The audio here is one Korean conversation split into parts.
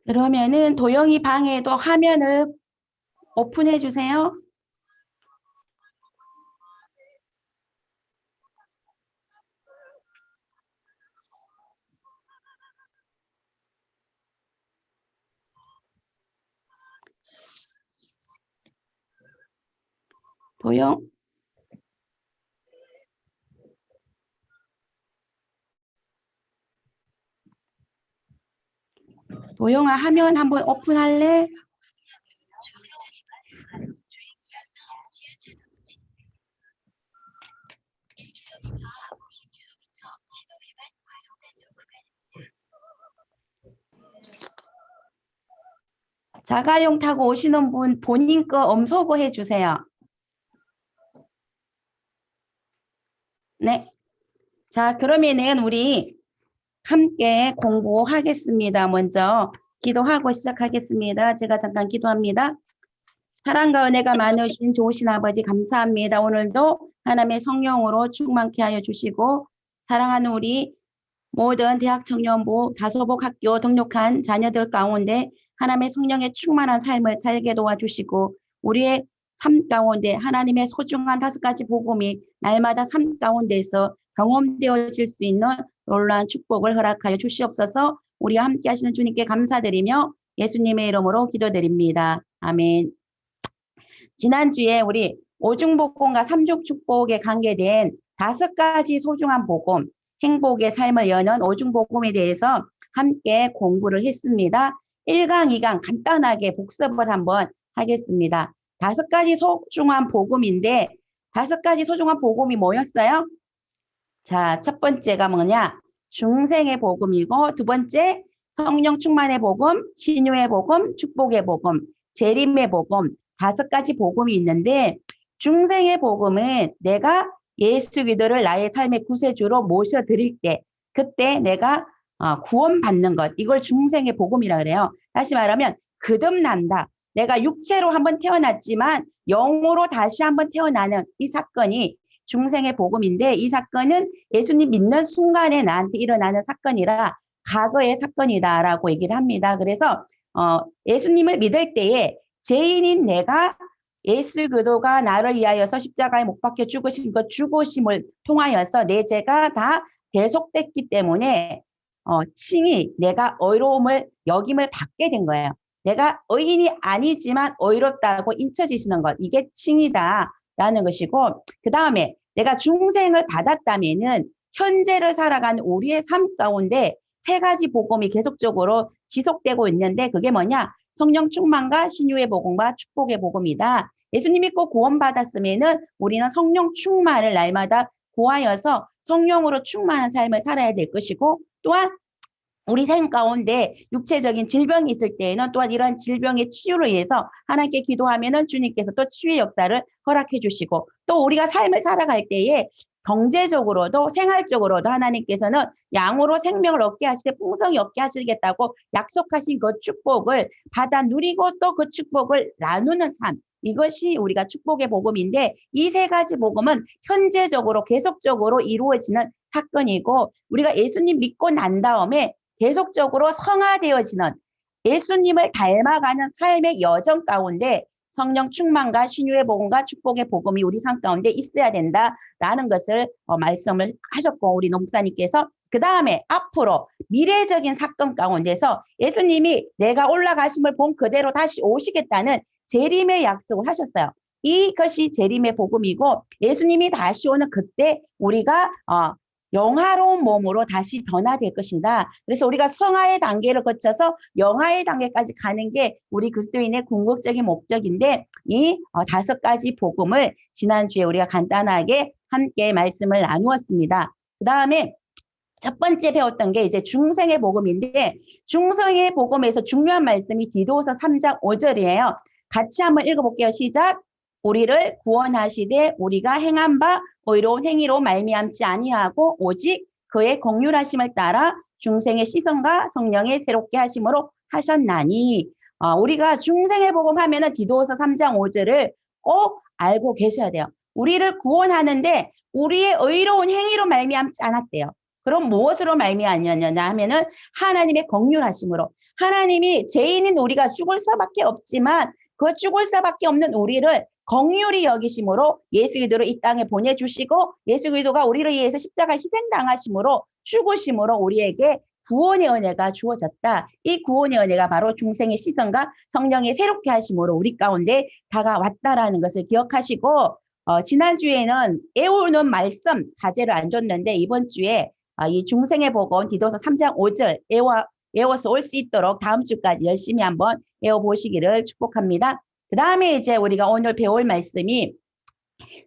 그러면은 도영이 방에도 화면을 오픈해 주세요. 도영, 도영아 화면 한번 오픈할래? 자가용 타고 오시는 분 본인 거 엄소거 해주세요. 네. 자, 그러면은 우리 함께 공부하겠습니다. 먼저 기도하고 시작하겠습니다. 제가 잠깐 기도합니다. 사랑과 은혜가 많으신 좋으신 아버지 감사합니다. 오늘도 하나님의 성령으로 충만케 하여 주시고 사랑하는 우리 모든 대학청년부 다소복학교 등록한 자녀들 가운데 하나님의 성령의 충만한 삶을 살게 도와주시고 우리의 삶 가운데 하나님의 소중한 5가지 복음이 날마다 삶 가운데서 경험되어질 수 있는 놀라운 축복을 허락하여 주시옵소서. 우리와 함께 하시는 주님께 감사드리며 예수님의 이름으로 기도드립니다. 아멘. 지난주에 우리 오중복음과 삼중축복에 관계된 5가지 소중한 복음, 행복의 삶을 여는 오중복음에 대해서 함께 공부를 했습니다. 1강, 2강 간단하게 복습을 한번 하겠습니다. 5가지 소중한 복음인데 5가지 소중한 복음이 뭐였어요? 자, 첫 번째가 뭐냐? 중생의 복음이고 두 번째 성령 충만의 복음, 신유의 복음, 축복의 복음, 재림의 복음 5가지 복음이 있는데 중생의 복음은 내가 예수 그리스도를 나의 삶의 구세주로 모셔드릴 때 그때 내가 구원받는 것 이걸 중생의 복음이라 그래요. 다시 말하면 거듭난다. 내가 육체로 한번 태어났지만 영으로 다시 한번 태어나는 이 사건이 중생의 복음인데 이 사건은 예수님 믿는 순간에 나한테 일어나는 사건이라 과거의 사건이다라고 얘기를 합니다. 그래서 예수님을 믿을 때에 죄인인 내가 예수 그리스도가 나를 위하여서 십자가에 못 박혀 죽으신 그 죽으심을 통하여서 내 죄가 다 대속됐기 때문에 칭의 내가 의로움을 여김을 받게 된 거예요. 내가 의인이 아니지만 의롭다고 인쳐지시는 것 이게 칭이다라는 것이고 그 다음에 내가 중생을 받았다면은 현재를 살아가는 우리의 삶 가운데 3가지 복음이 계속적으로 지속되고 있는데 그게 뭐냐? 성령 충만과 신유의 복음과 축복의 복음이다. 예수님 믿고 구원받았으면은 우리는 성령 충만을 날마다 구하여서 성령으로 충만한 삶을 살아야 될 것이고 또한 우리 삶 가운데 육체적인 질병이 있을 때에는 또한 이런 질병의 치유를 위해서 하나님께 기도하면은 주님께서 또 치유의 역사를 허락해 주시고 또 우리가 삶을 살아갈 때에 경제적으로도 생활적으로도 하나님께서는 양으로 생명을 얻게 하시되 풍성히 얻게 하시겠다고 약속하신 그 축복을 받아 누리고 또 그 축복을 나누는 삶 이것이 우리가 축복의 복음인데 이 3가지 복음은 현재적으로 계속적으로 이루어지는 사건이고 우리가 예수님 믿고 난 다음에 계속적으로 성화되어지는 예수님을 닮아가는 삶의 여정 가운데 성령 충만과 신유의 복음과 축복의 복음이 우리 삶 가운데 있어야 된다라는 것을 말씀을 하셨고 우리 목사님께서 그 다음에 앞으로 미래적인 사건 가운데서 예수님이 내가 올라가심을 본 그대로 다시 오시겠다는 재림의 약속을 하셨어요. 이것이 재림의 복음이고 예수님이 다시 오는 그때 우리가 영화로운 몸으로 다시 변화될 것이다. 그래서 우리가 성화의 단계를 거쳐서 영화의 단계까지 가는 게 우리 그리스도인의 궁극적인 목적인데 이 5가지 복음을 지난주에 우리가 간단하게 함께 말씀을 나누었습니다. 그 다음에 첫 번째 배웠던 게 이제 중생의 복음인데 중생의 복음에서 중요한 말씀이 디도서 3장 5절이에요. 같이 한번 읽어볼게요. 시작. 우리를 구원하시되 우리가 행한 바 의로운 행위로 말미암지 아니하고 오직 그의 긍휼하심을 따라 중생의 시선과 성령의 새롭게 하심으로 하셨나니 우리가 중생의 복음 하면은 디도서 3장 5절을 꼭 알고 계셔야 돼요. 우리를 구원하는데 우리의 의로운 행위로 말미암지 않았대요. 그럼 무엇으로 말미암았냐 하면은 하나님의 긍휼하심으로 하나님이 죄인인 우리가 죽을 수밖에 없지만 그 죽을 수밖에 없는 우리를 긍휼히 여기심으로 예수 그리스도를 이 땅에 보내주시고 예수 그리스도가 우리를 위해서 십자가 희생당하심으로 죽으심으로 우리에게 구원의 은혜가 주어졌다. 이 구원의 은혜가 바로 중생의 시선과 성령의 새롭게 하심으로 우리 가운데 다가왔다라는 것을 기억하시고 지난주에는 애우는 말씀 과제를 안 줬는데 이번 주에 이 중생의 복음 디도서 3장 5절 외워서 올 수 있도록 다음 주까지 열심히 한번 외워보시기를 축복합니다. 그 다음에 이제 우리가 오늘 배울 말씀이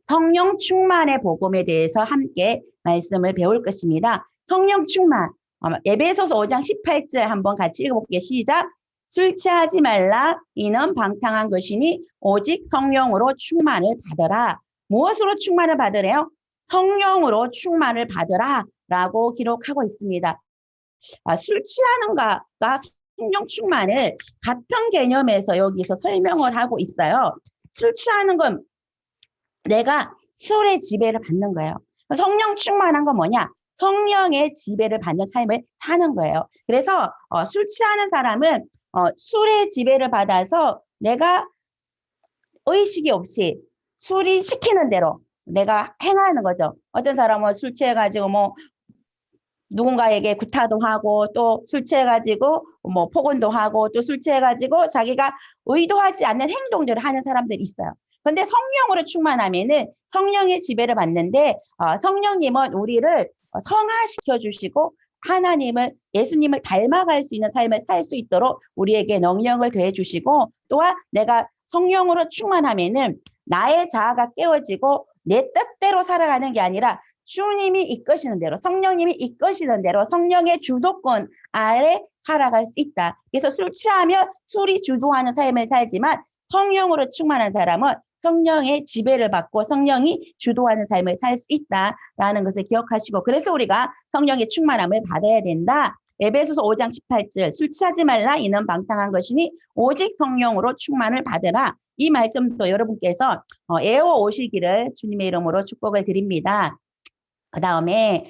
성령 충만의 복음에 대해서 함께 말씀을 배울 것입니다. 성령 충만. 에베소서 5장 18절 한번 같이 읽어볼게요. 시작. 술 취하지 말라. 이는 방탕한 것이니 오직 성령으로 충만을 받으라. 무엇으로 충만을 받으래요? 성령으로 충만을 받으라 라고 기록하고 있습니다. 술 취하는 것과 성령 충만을 같은 개념에서 여기서 설명을 하고 있어요. 술 취하는 건 내가 술의 지배를 받는 거예요. 성령 충만한 건 뭐냐? 성령의 지배를 받는 삶을 사는 거예요. 그래서 술 취하는 사람은 술의 지배를 받아서 내가 의식이 없이 술이 시키는 대로 내가 행하는 거죠. 어떤 사람은 술 취해가지고 뭐 누군가에게 구타도 하고 또 술 취해가지고 뭐 폭언도 하고 또 술 취해가지고 자기가 의도하지 않는 행동들을 하는 사람들이 있어요. 그런데 성령으로 충만하면은 성령의 지배를 받는데 성령님은 우리를 성화시켜 주시고 하나님을 예수님을 닮아갈 수 있는 삶을 살 수 있도록 우리에게 능력을 더해 주시고 또한 내가 성령으로 충만하면은 나의 자아가 깨어지고 내 뜻대로 살아가는 게 아니라 주님이 이끄시는 대로 성령님이 이끄시는 대로 성령의 주도권 아래 살아갈 수 있다. 그래서 술 취하면 술이 주도하는 삶을 살지만 성령으로 충만한 사람은 성령의 지배를 받고 성령이 주도하는 삶을 살 수 있다라는 것을 기억하시고 그래서 우리가 성령의 충만함을 받아야 된다. 에베소서 5장 18절 술 취하지 말라 이는 방탕한 것이니 오직 성령으로 충만을 받으라. 이 말씀도 여러분께서 애워 오시기를 주님의 이름으로 축복을 드립니다. 그 다음에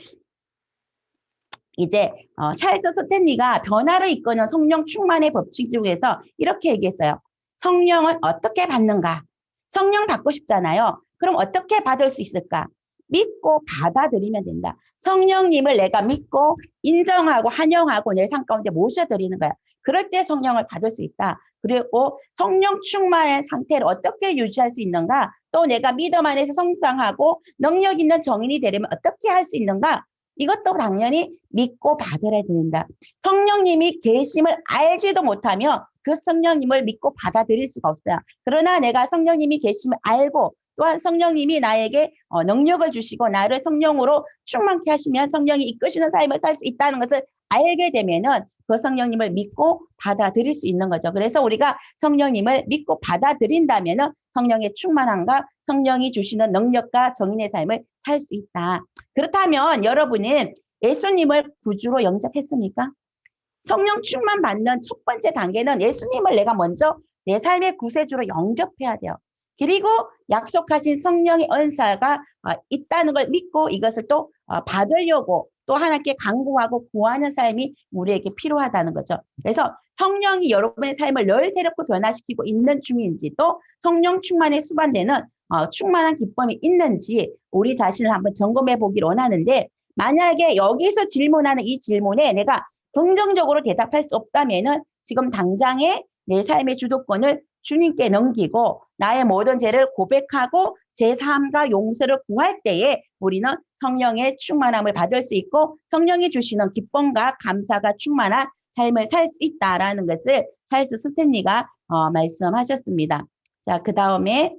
이제 찰스 스탠리가 변화를 이끄는 성령 충만의 법칙 중에서 이렇게 얘기했어요. 성령은 어떻게 받는가? 성령 받고 싶잖아요. 그럼 어떻게 받을 수 있을까? 믿고 받아들이면 된다. 성령님을 내가 믿고 인정하고 환영하고 내 삶 가운데 모셔드리는 거야. 그럴 때 성령을 받을 수 있다. 그리고 성령 충만의 상태를 어떻게 유지할 수 있는가? 또 내가 믿음 안에서 성장하고 능력 있는 정인이 되려면 어떻게 할 수 있는가? 이것도 당연히 믿고 받아야 된다. 성령님이 계심을 알지도 못하며 그 성령님을 믿고 받아들일 수가 없어요. 그러나 내가 성령님이 계심을 알고 또한 성령님이 나에게 능력을 주시고 나를 성령으로 충만케 하시면 성령이 이끄시는 삶을 살 수 있다는 것을 알게 되면은 그 성령님을 믿고 받아들일 수 있는 거죠. 그래서 우리가 성령님을 믿고 받아들인다면은 성령의 충만함과 성령이 주시는 능력과 정인의 삶을 살 수 있다. 그렇다면 여러분은 예수님을 구주로 영접했습니까? 성령 충만 받는 첫 번째 단계는 예수님을 내가 먼저 내 삶의 구세주로 영접해야 돼요. 그리고 약속하신 성령의 은사가 있다는 걸 믿고 이것을 또 받으려고 또 하나님께 간구하고 구하는 삶이 우리에게 필요하다는 거죠. 그래서 성령이 여러분의 삶을 늘 새롭게 변화시키고 있는 중인지 또 성령 충만에 수반되는 충만한 기쁨이 있는지 우리 자신을 한번 점검해 보기를 원하는데 만약에 여기서 질문하는 이 질문에 내가 긍정적으로 대답할 수 없다면은 지금 당장에 내 삶의 주도권을 주님께 넘기고 나의 모든 죄를 고백하고 제 삶과 용서를 구할 때에 우리는 성령의 충만함을 받을 수 있고 성령이 주시는 기쁨과 감사가 충만한 삶을 살 수 있다라는 것을 찰스 스탠리가 말씀하셨습니다. 자, 그 다음에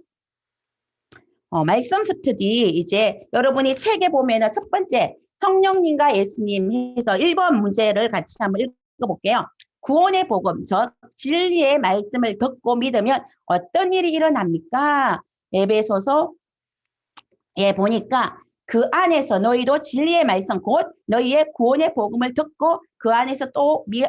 말씀 스터디 이제 여러분이 책에 보면은 첫 번째 성령님과 예수님 해서 1번 문제를 같이 한번 읽어볼게요. 구원의 복음, 즉 진리의 말씀을 듣고 믿으면 어떤 일이 일어납니까? 에베소서에 보니까 그 안에서 너희도 진리의 말씀 곧 너희의 구원의 복음을 듣고 그 안에서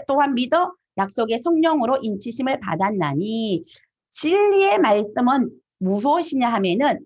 또한 믿어 약속의 성령으로 인치심을 받았나니 진리의 말씀은 무엇이냐 하면은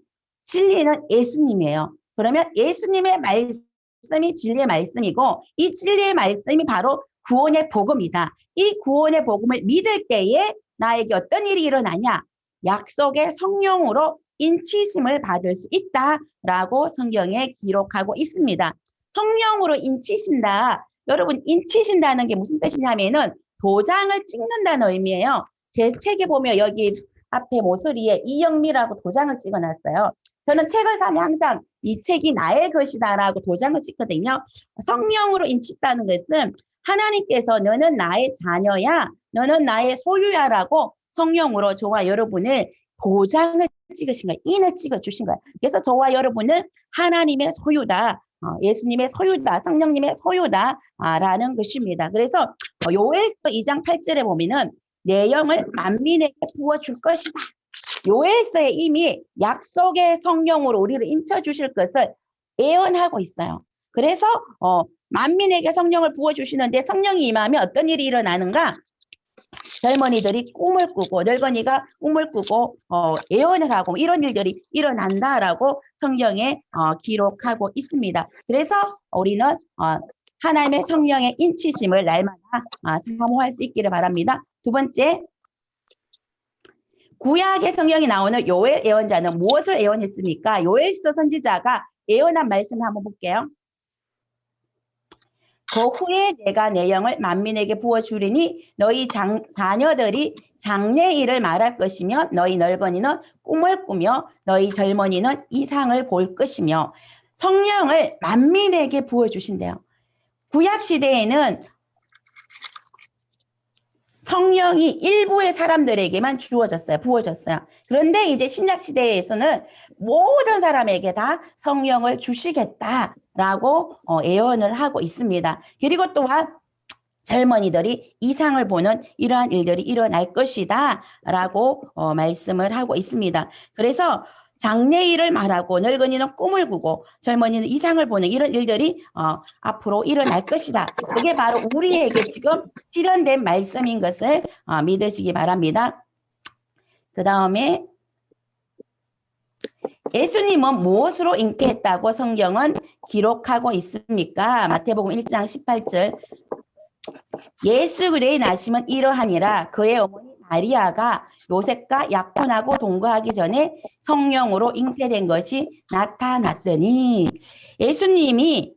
진리는 예수님이에요. 그러면 예수님의 말씀이 진리의 말씀이고 이 진리의 말씀이 바로 구원의 복음이다. 이 구원의 복음을 믿을 때에 나에게 어떤 일이 일어나냐? 약속의 성령으로 인치심을 받을 수 있다라고 성경에 기록하고 있습니다. 성령으로 인치신다. 여러분, 인치신다는 게 무슨 뜻이냐면은 도장을 찍는다는 의미예요. 제 책에 보면 여기 앞에 모서리에 이영미라고 도장을 찍어놨어요. 저는 책을 사면 항상 이 책이 나의 것이다라고 도장을 찍거든요. 성령으로 인치다는 것은 하나님께서 너는 나의 자녀야, 너는 나의 소유야라고 성령으로 저와 여러분을 도장을 찍으신 거예요. 인을 찍어주신 거예요. 그래서 저와 여러분은 하나님의 소유다. 예수님의 소유다. 성령님의 소유다. 라는 것입니다. 그래서 요엘서 2장 8절에 보면은 내 영을 만민에게 부어줄 것이다. 요엘서에 이미 약속의 성령으로 우리를 인쳐주실 것을 예언하고 있어요. 그래서 만민에게 성령을 부어주시는데 성령이 임하면 어떤 일이 일어나는가? 젊은이들이 꿈을 꾸고 늙은이가 꿈을 꾸고 예언을 하고 이런 일들이 일어난다라고 성경에 기록하고 있습니다. 그래서 우리는 하나님의 성령의 인치심을 날마다 사모할 수 있기를 바랍니다. 두 번째, 구약의 성경이 나오는 요엘 예언자는 무엇을 예언했습니까? 요엘서 선지자가 예언한 말씀을 한번 볼게요. 그 후에 내가 내 영을 만민에게 부어주리니 너희 자녀들이 장래일을 말할 것이며 너희 늙은이는 꿈을 꾸며 너희 젊은이는 이상을 볼 것이며 성령을 만민에게 부어주신대요. 구약시대에는 성령이 일부의 사람들에게만 부어졌어요. 그런데 이제 신약시대에서는 모든 사람에게 다 성령을 주시겠다라고 예언을 하고 있습니다. 그리고 또한 젊은이들이 이상을 보는 이러한 일들이 일어날 것이다 라고 말씀을 하고 있습니다. 그래서 장래일을 말하고 늙은이는 꿈을 꾸고 젊은이는 이상을 보는 이런 일들이 앞으로 일어날 것이다. 그게 바로 우리에게 지금 실현된 말씀인 것을 믿으시기 바랍니다. 그 다음에 예수님은 무엇으로 잉태했다고 성경은 기록하고 있습니까? 마태복음 1장 18절 예수 그리스도의 나심은 이러하니라 그의 어머니 마리아가 요셉과 약혼하고 동거하기 전에 성령으로 잉태된 것이 나타났더니 예수님이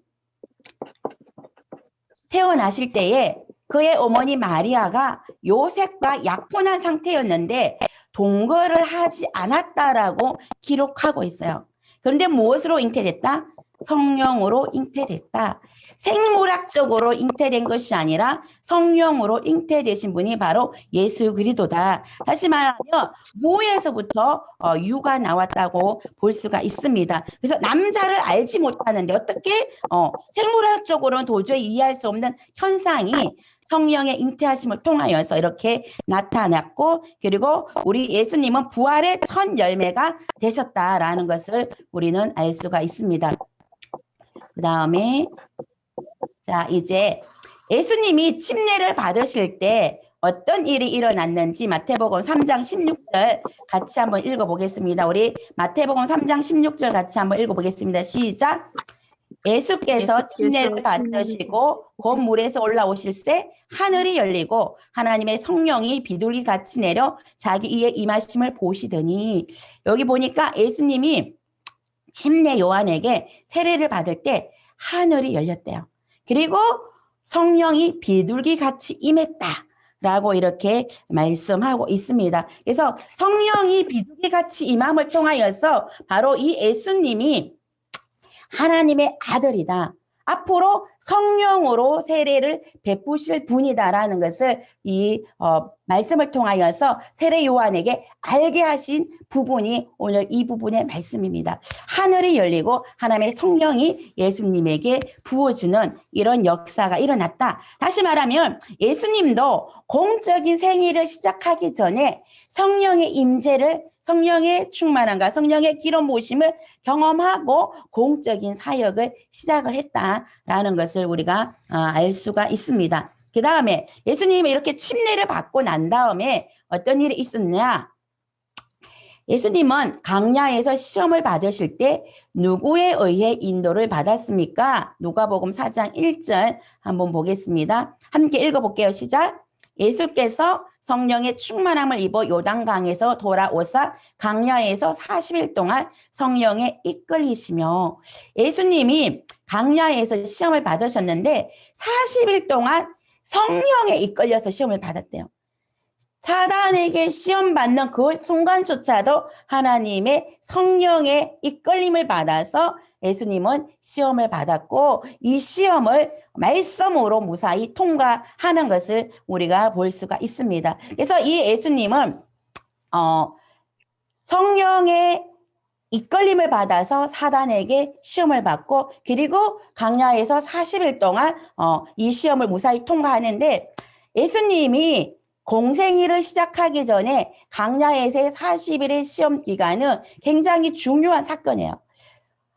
태어나실 때에 그의 어머니 마리아가 요셉과 약혼한 상태였는데 동거를 하지 않았다라고 기록하고 있어요. 그런데 무엇으로 잉태됐다? 성령으로 잉태됐다. 생물학적으로 잉태된 것이 아니라 성령으로 잉태되신 분이 바로 예수 그리스도다. 다시 말하면 무에서부터 유가 나왔다고 볼 수가 있습니다. 그래서 남자를 알지 못하는데 어떻게 생물학적으로는 도저히 이해할 수 없는 현상이 성령의 잉태하심을 통하여서 이렇게 나타났고 그리고 우리 예수님은 부활의 첫 열매가 되셨다라는 것을 우리는 알 수가 있습니다. 그 다음에 자 이제 예수님이 침례를 받으실 때 어떤 일이 일어났는지 마태복음 3장 16절 같이 한번 읽어보겠습니다. 우리 마태복음 3장 16절 같이 한번 읽어보겠습니다. 시작! 예수께서 침례를 받으시고 곧 물에서 올라오실새 하늘이 열리고 하나님의 성령이 비둘기 같이 내려 자기 이에 임하심을 보시더니 여기 보니까 예수님이 침례 요한에게 세례를 받을 때 하늘이 열렸대요. 그리고 성령이 비둘기 같이 임했다라고 이렇게 말씀하고 있습니다. 그래서 성령이 비둘기 같이 임함을 통하여서 바로 이 예수님이 하나님의 아들이다. 앞으로 성령으로 세례를 베푸실 분이다라는 것을 이 말씀을 통하여서 세례 요한에게 알게 하신 부분이 오늘 이 부분의 말씀입니다. 하늘이 열리고 하나님의 성령이 예수님에게 부어주는 이런 역사가 일어났다. 다시 말하면 예수님도 공적인 생애를 시작하기 전에 성령의 임재를 성령의 충만함과 성령의 기름 부으심을 경험하고 공적인 사역을 시작을 했다라는 것을 우리가 알 수가 있습니다. 그 다음에 예수님이 이렇게 침례를 받고 난 다음에 어떤 일이 있었냐? 예수님은 광야에서 시험을 받으실 때 누구에 의해 인도를 받았습니까? 누가복음 4장 1절 한번 보겠습니다. 함께 읽어볼게요. 시작! 예수께서 성령의 충만함을 입어 요단강에서 돌아오사 강야에서 40일 동안 성령에 이끌리시며 예수님이 강야에서 시험을 받으셨는데 40일 동안 성령에 이끌려서 시험을 받았대요. 사단에게 시험 받는 그 순간조차도 하나님의 성령의 이끌림을 받아서 예수님은 시험을 받았고 이 시험을 말씀으로 무사히 통과하는 것을 우리가 볼 수가 있습니다. 그래서 이 예수님은 성령의 이끌림을 받아서 사단에게 시험을 받고 그리고 강야에서 40일 동안 이 시험을 무사히 통과하는데 예수님이 공생일을 시작하기 전에 강야에서의 40일의 시험 기간은 굉장히 중요한 사건이에요.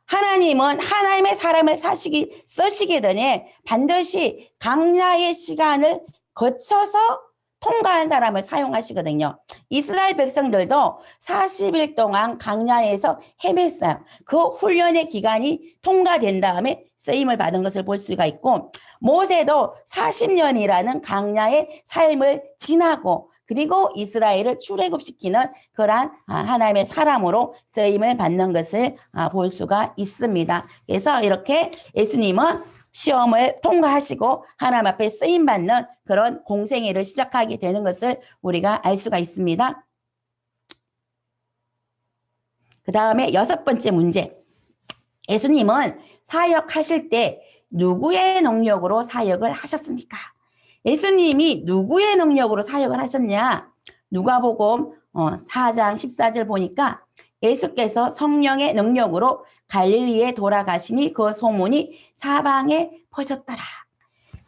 하나님은 하나님의 사람을 쓰시기 전에 반드시 강야의 시간을 거쳐서 통과한 사람을 사용하시거든요. 이스라엘 백성들도 40일 동안 강야에서 헤맸어요. 그 훈련의 기간이 통과된 다음에 쓰임을 받은 것을 볼 수가 있고 모세도 40년이라는 강야의 삶을 지나고 그리고 이스라엘을 출애굽시키는 그러한 하나님의 사람으로 쓰임을 받는 것을 볼 수가 있습니다. 그래서 이렇게 예수님은 시험을 통과하시고 하나님 앞에 쓰임받는 그런 공생애를 시작하게 되는 것을 우리가 알 수가 있습니다. 그 다음에 6번째 문제. 예수님은 사역하실 때 누구의 능력으로 사역을 하셨습니까? 예수님이 누구의 능력으로 사역을 하셨냐? 누가복음 4장 14절 보니까 예수께서 성령의 능력으로 갈릴리에 돌아가시니 그 소문이 사방에 퍼졌더라.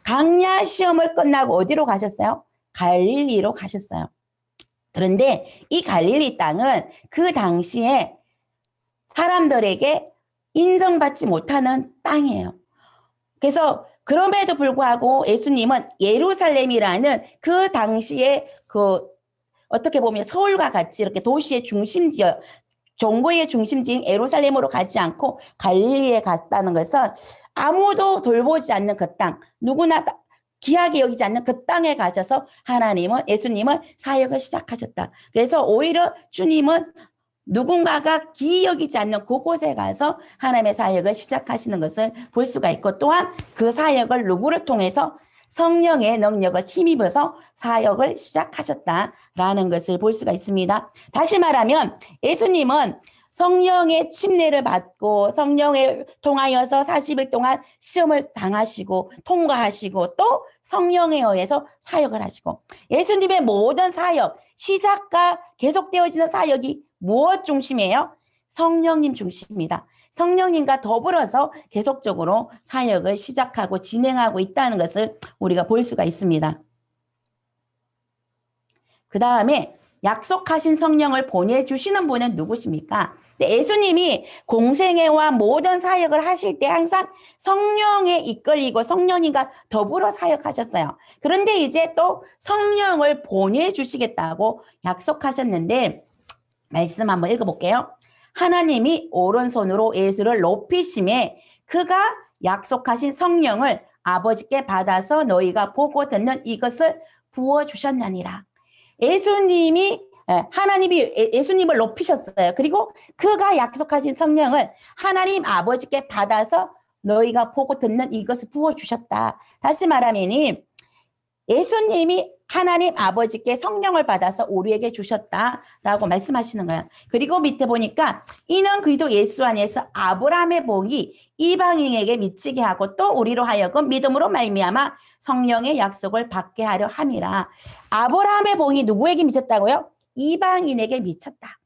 강야 시험을 끝나고 어디로 가셨어요? 갈릴리로 가셨어요. 그런데 이 갈릴리 땅은 그 당시에 사람들에게 인정받지 못하는 땅이에요. 그래서 그럼에도 불구하고 예수님은 예루살렘이라는 그 당시에 어떻게 보면 서울과 같이 이렇게 도시의 중심지역, 정보의 중심지인 예루살렘으로 가지 않고 갈릴리에 갔다는 것은 아무도 돌보지 않는 그 땅, 누구나 귀하게 여기지 않는 그 땅에 가셔서 예수님은 사역을 시작하셨다. 그래서 오히려 주님은 누군가가 귀히 여기지 않는 그곳에 가서 하나님의 사역을 시작하시는 것을 볼 수가 있고 또한 그 사역을 누구를 통해서 성령의 능력을 힘입어서 사역을 시작하셨다라는 것을 볼 수가 있습니다. 다시 말하면 예수님은 성령의 침례를 받고 성령을 통하여서 40일 동안 시험을 당하시고 통과하시고 또 성령에 의해서 사역을 하시고 예수님의 모든 사역, 시작과 계속되어지는 사역이 무엇 중심이에요? 성령님 중심입니다. 성령님과 더불어서 계속적으로 사역을 시작하고 진행하고 있다는 것을 우리가 볼 수가 있습니다. 그 다음에 약속하신 성령을 보내주시는 분은 누구십니까? 예수님이 공생애와 모든 사역을 하실 때 항상 성령에 이끌리고 성령님과 더불어 사역하셨어요. 그런데 이제 또 성령을 보내주시겠다고 약속하셨는데 말씀 한번 읽어볼게요. 하나님이 오른손으로 예수를 높이심에 그가 약속하신 성령을 아버지께 받아서 너희가 보고 듣는 이것을 부어주셨나니라. 하나님이 예수님을 높이셨어요. 그리고 그가 약속하신 성령을 하나님 아버지께 받아서 너희가 보고 듣는 이것을 부어주셨다. 다시 말하면 예수님이 하나님 아버지께 성령을 받아서 우리에게 주셨다라고 말씀하시는 거예요. 그리고 밑에 보니까 이는 그리스도 예수 안에서 아브라함의 복이 이방인에게 미치게 하고 또 우리로 하여금 믿음으로 말미암아 성령의 약속을 받게 하려 함이라. 아브라함의 복이 누구에게 미쳤다고요? 이방인에게 미쳤다.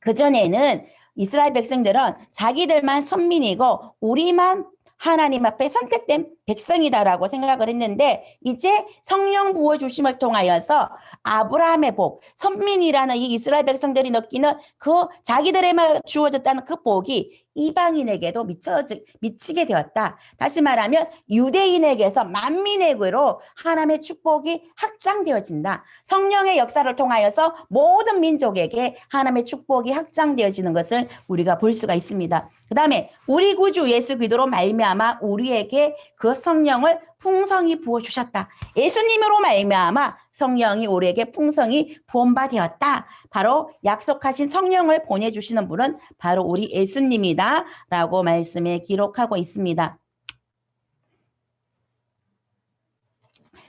그전에는 이스라엘 백성들은 자기들만 선민이고 우리만 하나님 앞에 선택된 백성이다라고 생각을 했는데 이제 성령 부어주심을 통하여서 아브라함의 복, 선민이라는 이 이스라엘 백성들이 느끼는 그 자기들에만 주어졌다는 그 복이 이방인에게도 미치게 되었다. 다시 말하면 유대인에게서 만민에게로 하나님의 축복이 확장되어진다. 성령의 역사를 통하여서 모든 민족에게 하나님의 축복이 확장되어지는 것을 우리가 볼 수가 있습니다. 그 다음에 우리 구주 예수 그리스도로 말미암아 우리에게 그 성령을 풍성히 부어주셨다. 예수님으로 말미암아 성령이 우리에게 풍성히 부음바 되었다. 바로 약속하신 성령을 보내주시는 분은 바로 우리 예수님이다 라고 말씀에 기록하고 있습니다.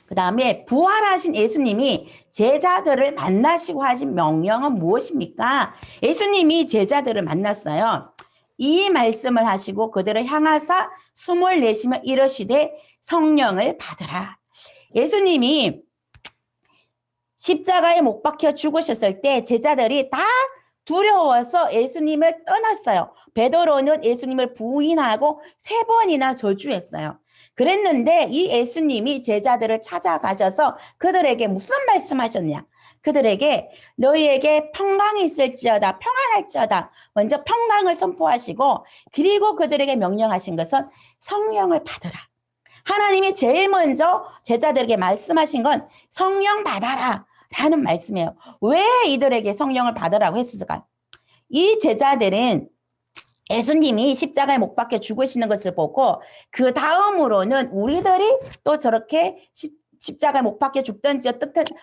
그 다음에 부활하신 예수님이 제자들을 만나시고 하신 명령은 무엇입니까? 예수님이 제자들을 만났어요. 이 말씀을 하시고 그들을 향하사 숨을 내쉬며 이르시되 성령을 받으라. 예수님이 십자가에 못 박혀 죽으셨을 때 제자들이 다 두려워서 예수님을 떠났어요. 베드로는 예수님을 부인하고 3번이나 저주했어요. 그랬는데 이 예수님이 제자들을 찾아가셔서 그들에게 무슨 말씀하셨냐? 그들에게 너희에게 평강이 있을지어다, 평안할지어다. 먼저 평강을 선포하시고 그리고 그들에게 명령하신 것은 성령을 받으라. 하나님이 제일 먼저 제자들에게 말씀하신 건 성령 받아라 라는 말씀이에요. 왜 이들에게 성령을 받으라고 했을까? 이 제자들은 예수님이 십자가에 못 박혀 죽으시는 것을 보고 그 다음으로는 우리들이 또 저렇게 십자가에 못 박혀 죽든지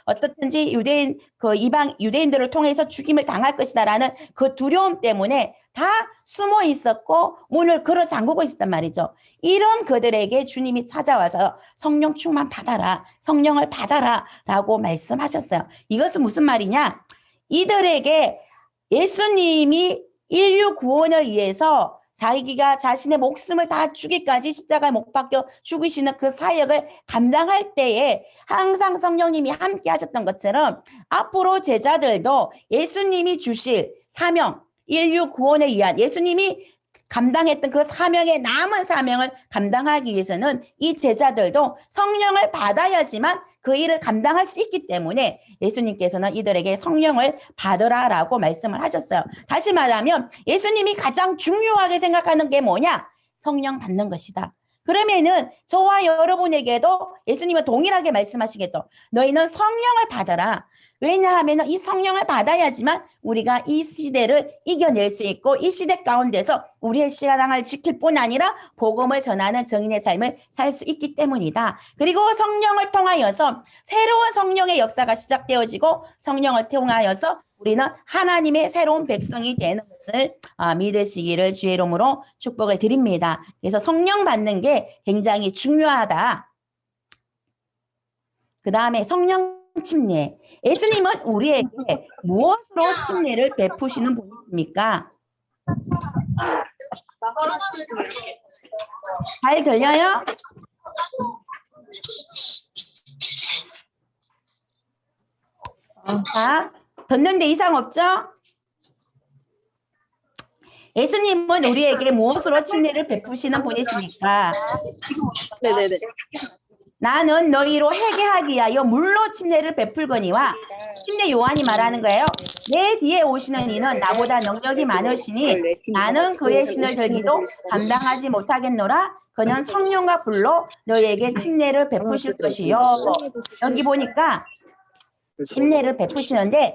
어떻든지 이방 유대인들을 통해서 죽임을 당할 것이다라는 그 두려움 때문에 다 숨어 있었고 문을 걸어 잠그고 있었단 말이죠. 이런 그들에게 주님이 찾아와서 성령 충만 받아라, 성령을 받아라 라고 말씀하셨어요. 이것은 무슨 말이냐? 이들에게 예수님이 인류 구원을 위해서 자기가 자신의 목숨을 다 주기까지 십자가에 못 박혀 죽으시는 그 사역을 감당할 때에 항상 성령님이 함께 하셨던 것처럼 앞으로 제자들도 예수님이 주실 사명, 인류 구원에 의한 예수님이 감당했던 그 사명의 남은 사명을 감당하기 위해서는 이 제자들도 성령을 받아야지만 그 일을 감당할 수 있기 때문에 예수님께서는 이들에게 성령을 받으라라고 말씀을 하셨어요. 다시 말하면 예수님이 가장 중요하게 생각하는 게 뭐냐? 성령 받는 것이다. 그러면은 저와 여러분에게도 예수님은 동일하게 말씀하시겠죠. 너희는 성령을 받아라. 왜냐하면 이 성령을 받아야지만 우리가 이 시대를 이겨낼 수 있고 이 시대 가운데서 우리의 신앙을 지킬 뿐 아니라 복음을 전하는 정인의 삶을 살 수 있기 때문이다. 그리고 성령을 통하여서 새로운 성령의 역사가 시작되어지고 성령을 통하여서 우리는 하나님의 새로운 백성이 되는 것을 믿으시기를 주의 이름으로 축복을 드립니다. 그래서 성령 받는 게 굉장히 중요하다. 그 다음에 성령 침례. 예수님은 우리에게 무엇으로 침례를 베푸시는 분이십니까? 잘 들려요? 자, 듣는데 이상 없죠? 예수님은 우리에게 무엇으로 침례를 베푸시는 분이십니까? 네네네. 나는 너희로 회개하기 위하여 물로 침례를 베풀거니와 침례 요한이 말하는 거예요. 내 뒤에 오시는 이는 나보다 능력이 많으시니 나는 그의 신을 들기도 감당하지 못하겠노라. 그는 성령과 불로 너희에게 침례를 베푸실 것이요. 여기 보니까 침례를 베푸시는데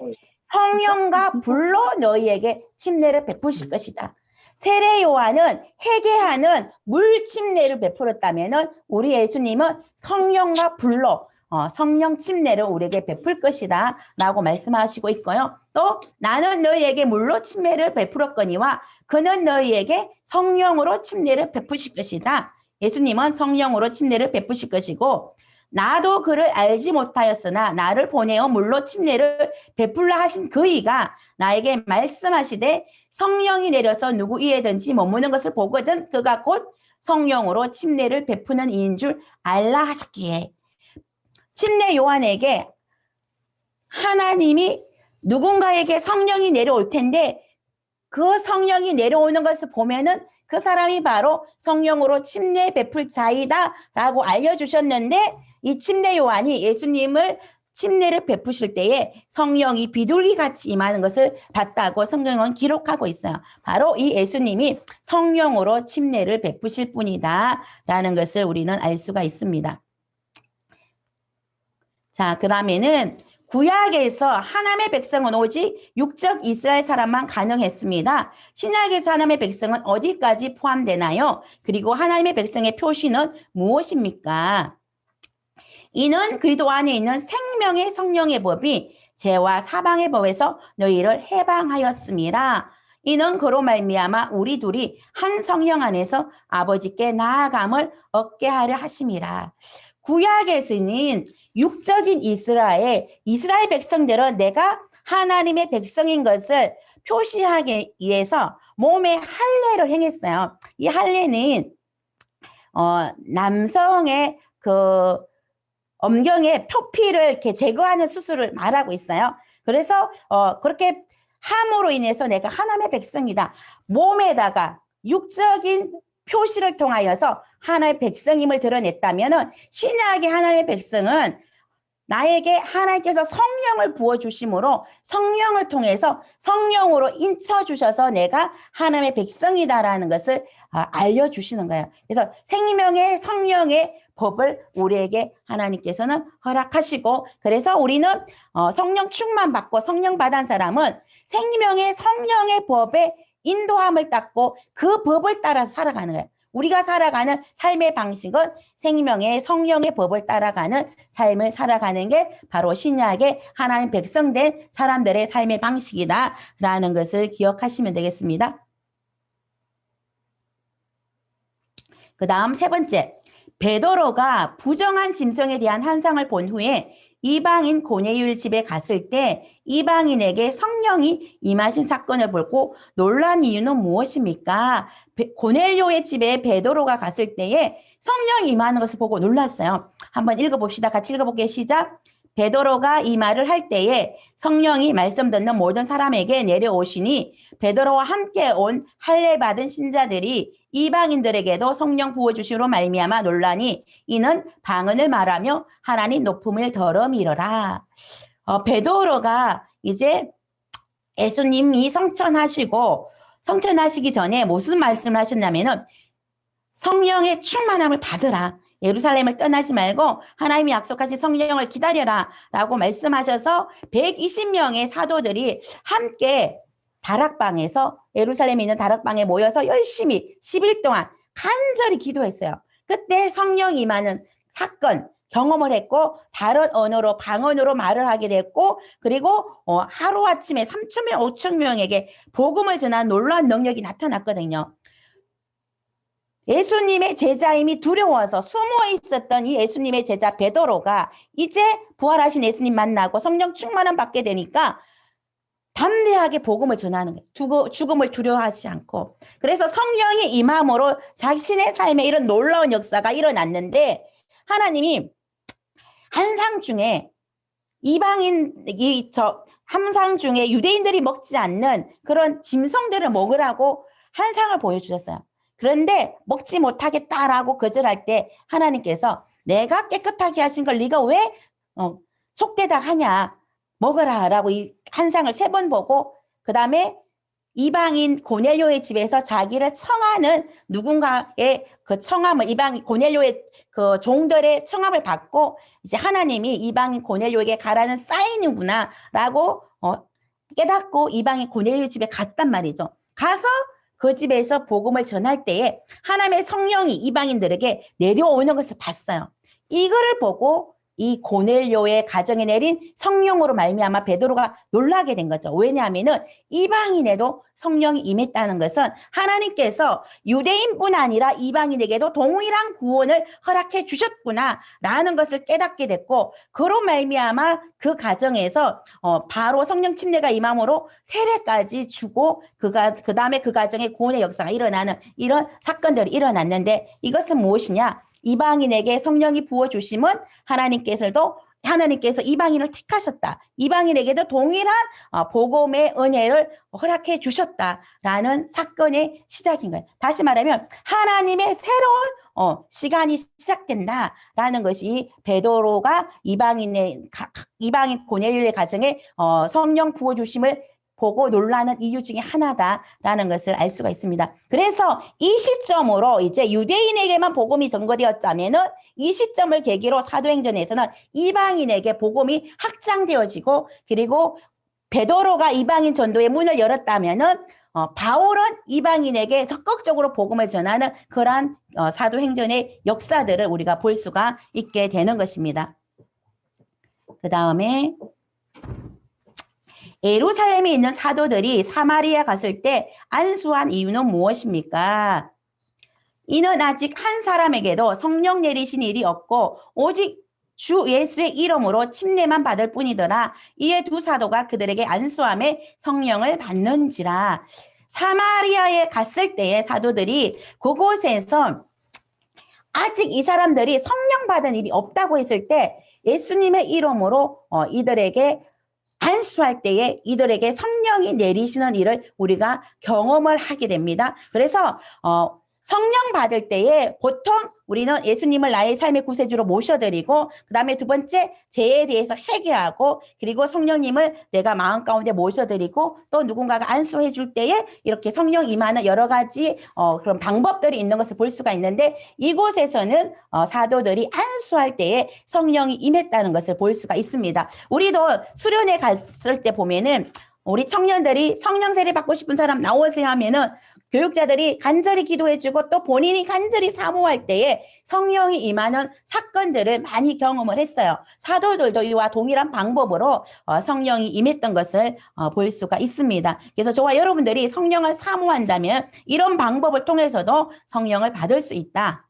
성령과 불로 너희에게 침례를 베푸실 것이다. 세례 요한은 회개하는 물 침례를 베풀었다면은 우리 예수님은 성령과 불로 성령 침례를 우리에게 베풀 것이다 라고 말씀하시고 있고요. 또 나는 너희에게 물로 침례를 베풀었거니와 그는 너희에게 성령으로 침례를 베푸실 것이다. 예수님은 성령으로 침례를 베푸실 것이고 나도 그를 알지 못하였으나 나를 보내어 물로 침례를 베풀라 하신 그이가 나에게 말씀하시되 성령이 내려서 누구 위에든지 머무는 것을 보거든 그가 곧 성령으로 침례를 베푸는 이인 줄 알라 하셨기에 침례 요한에게 하나님이 누군가에게 성령이 내려올 텐데 그 성령이 내려오는 것을 보면은 그 사람이 바로 성령으로 침례 베풀 자이다 라고 알려주셨는데 이 침례 요한이 예수님을 침례를 베푸실 때에 성령이 비둘기같이 임하는 것을 봤다고 성경은 기록하고 있어요. 바로 이 예수님이 성령으로 침례를 베푸실 분이다 라는 것을 우리는 알 수가 있습니다. 자, 그 다음에는 구약에서 하나님의 백성은 오직 육적 이스라엘 사람만 가능했습니다. 신약에서 하나님의 백성은 어디까지 포함되나요? 그리고 하나님의 백성의 표시는 무엇입니까? 이는 그리스도 안에 있는 생명의 성령의 법이 죄와 사방의 법에서 너희를 해방하였습니다. 이는 그로 말미암아 우리 둘이 한 성령 안에서 아버지께 나아감을 얻게 하려 하심이라. 구약에서는 육적인 이스라엘 백성들은 내가 하나님의 백성인 것을 표시하기 위해서 몸에 할례를 행했어요. 이 할례는 남성의 그 엄경의 표피를 이렇게 제거하는 수술을 말하고 있어요. 그래서 그렇게 함으로 인해서 내가 하나님의 백성이다. 몸에다가 육적인 표시를 통하여서 하나님의 백성임을 드러냈다면은 신약의 하나님의 백성은 나에게 하나님께서 성령을 부어주심으로 성령을 통해서 성령으로 인쳐주셔서 내가 하나님의 백성이다라는 것을 알려주시는 거예요. 그래서 생명의 성령의 법을 우리에게 하나님께서는 허락하시고, 그래서 우리는 성령 충만 받고 성령 받은 사람은 생명의 성령의 법에 인도함을 닦고 그 법을 따라서 살아가는 거예요. 우리가 살아가는 삶의 방식은 생명의 성령의 법을 따라가는 삶을 살아가는 게 바로 신약의 하나님 백성된 사람들의 삶의 방식이다라는 것을 기억하시면 되겠습니다. 그 다음 세 번째, 베드로가 부정한 짐승에 대한 환상을 본 후에 이방인 고넬료 집에 갔을 때 이방인에게 성령이 임하신 사건을 보고 놀란 이유는 무엇입니까? 고넬료의 집에 베드로가 갔을 때에 성령이 임하는 것을 보고 놀랐어요. 한번 읽어봅시다. 같이 읽어볼게요. 시작. 베드로가 이 말을 할 때에 성령이 말씀 듣는 모든 사람에게 내려오시니 베드로와 함께 온 할례 받은 신자들이 이방인들에게도 성령 부어주심으로 말미암아 놀라니 이는 방언을 말하며 하나님 높음을 더러미러라. 베드로가 이제 예수님이 성천하시기 전에 무슨 말씀을 하셨냐면은 성령의 충만함을 받으라. 예루살렘을 떠나지 말고 하나님이 약속하신 성령을 기다려라 라고 말씀하셔서 120명의 사도들이 함께 다락방에서 예루살렘에 있는 다락방에 모여서 열심히 10일 동안 간절히 기도했어요. 그때 성령이 임하는 사건 경험을 했고 다른 언어로 방언으로 말을 하게 됐고 그리고 하루아침에 3,000명 5,000명에게 복음을 전한 놀라운 능력이 나타났거든요. 예수님의 제자임이 두려워서 숨어 있었던 이 예수님의 제자 베드로가 이제 부활하신 예수님 만나고 성령 충만함 받게 되니까 담대하게 복음을 전하는 거예요. 죽음을 두려워하지 않고. 그래서 성령이 임함으로 자신의 삶에 이런 놀라운 역사가 일어났는데 하나님이 한상 중에 한상 중에 유대인들이 먹지 않는 그런 짐승들을 먹으라고 한상을 보여주셨어요. 그런데 먹지 못하겠다라고 거절할 때 하나님께서 내가 깨끗하게 하신 걸 네가 왜 속되다 하냐 먹어라 라고 이 한상을 3번 보고 그 다음에 이방인 고넬료의 집에서 자기를 청하는 누군가의 그 청함을 이방인 고넬료의 그 종들의 청함을 받고 이제 하나님이 이방인 고넬료에게 가라는 사인이구나 라고 깨닫고 이방인 고넬료 집에 갔단 말이죠. 가서 그 집에서 복음을 전할 때에 하나님의 성령이 이방인들에게 내려오는 것을 봤어요. 이거를 보고 이 고넬료의 가정에 내린 성령으로 말미암아 베드로가 놀라게 된 거죠. 왜냐하면은 이방인에도 성령이 임했다는 것은 하나님께서 유대인뿐 아니라 이방인에게도 동일한 구원을 허락해 주셨구나라는 것을 깨닫게 됐고 그로 말미암아 그 가정에서 바로 성령 침례가 임함으로 세례까지 주고 그 다음에 그 가정에 구원의 역사가 일어나는 이런 사건들이 일어났는데 이것은 무엇이냐? 이방인에게 성령이 부어주심은 하나님께서 이방인을 택하셨다. 이방인에게도 동일한 복음의 은혜를 허락해 주셨다라는 사건의 시작인 거예요. 다시 말하면 하나님의 새로운 시간이 시작된다라는 것이 베드로가 이방인 고넬료의 가정에 성령 부어 주심을 보고 놀라는 이유 중에 하나다라는 것을 알 수가 있습니다. 그래서 이 시점으로 이제 유대인에게만 복음이 전거되었다면은 이 시점을 계기로 사도행전에서는 이방인에게 복음이 확장되어지고, 그리고 베드로가 이방인 전도의 문을 열었다면은 바울은 이방인에게 적극적으로 복음을 전하는 그러한 사도행전의 역사들을 우리가 볼 수가 있게 되는 것입니다. 그 다음에 예루살렘에 있는 사도들이 사마리아 갔을 때 안수한 이유는 무엇입니까? 이는 아직 한 사람에게도 성령 내리신 일이 없고 오직 주 예수의 이름으로 침례만 받을 뿐이더라. 이에 두 사도가 그들에게 안수함에 성령을 받는지라. 사마리아에 갔을 때에 사도들이 그곳에서 아직 이 사람들이 성령 받은 일이 없다고 했을 때 예수님의 이름으로 이들에게 안수할 때에 이들에게 성령이 내리시는 일을 우리가 경험을 하게 됩니다. 그래서 성령 받을 때에 보통 우리는 예수님을 나의 삶의 구세주로 모셔드리고, 그 다음에 두 번째 죄에 대해서 회개하고, 그리고 성령님을 내가 마음 가운데 모셔드리고, 또 누군가가 안수해 줄 때에 이렇게 성령 임하는 여러 가지 그런 방법들이 있는 것을 볼 수가 있는데, 이곳에서는 사도들이 안수할 때에 성령이 임했다는 것을 볼 수가 있습니다. 우리도 수련회 갔을 때 보면은 우리 청년들이 성령 세례 받고 싶은 사람 나오세요 하면은 교육자들이 간절히 기도해주고 또 본인이 간절히 사모할 때에 성령이 임하는 사건들을 많이 경험을 했어요. 사도들도 이와 동일한 방법으로 성령이 임했던 것을 볼 수가 있습니다. 그래서 저와 여러분들이 성령을 사모한다면 이런 방법을 통해서도 성령을 받을 수 있다.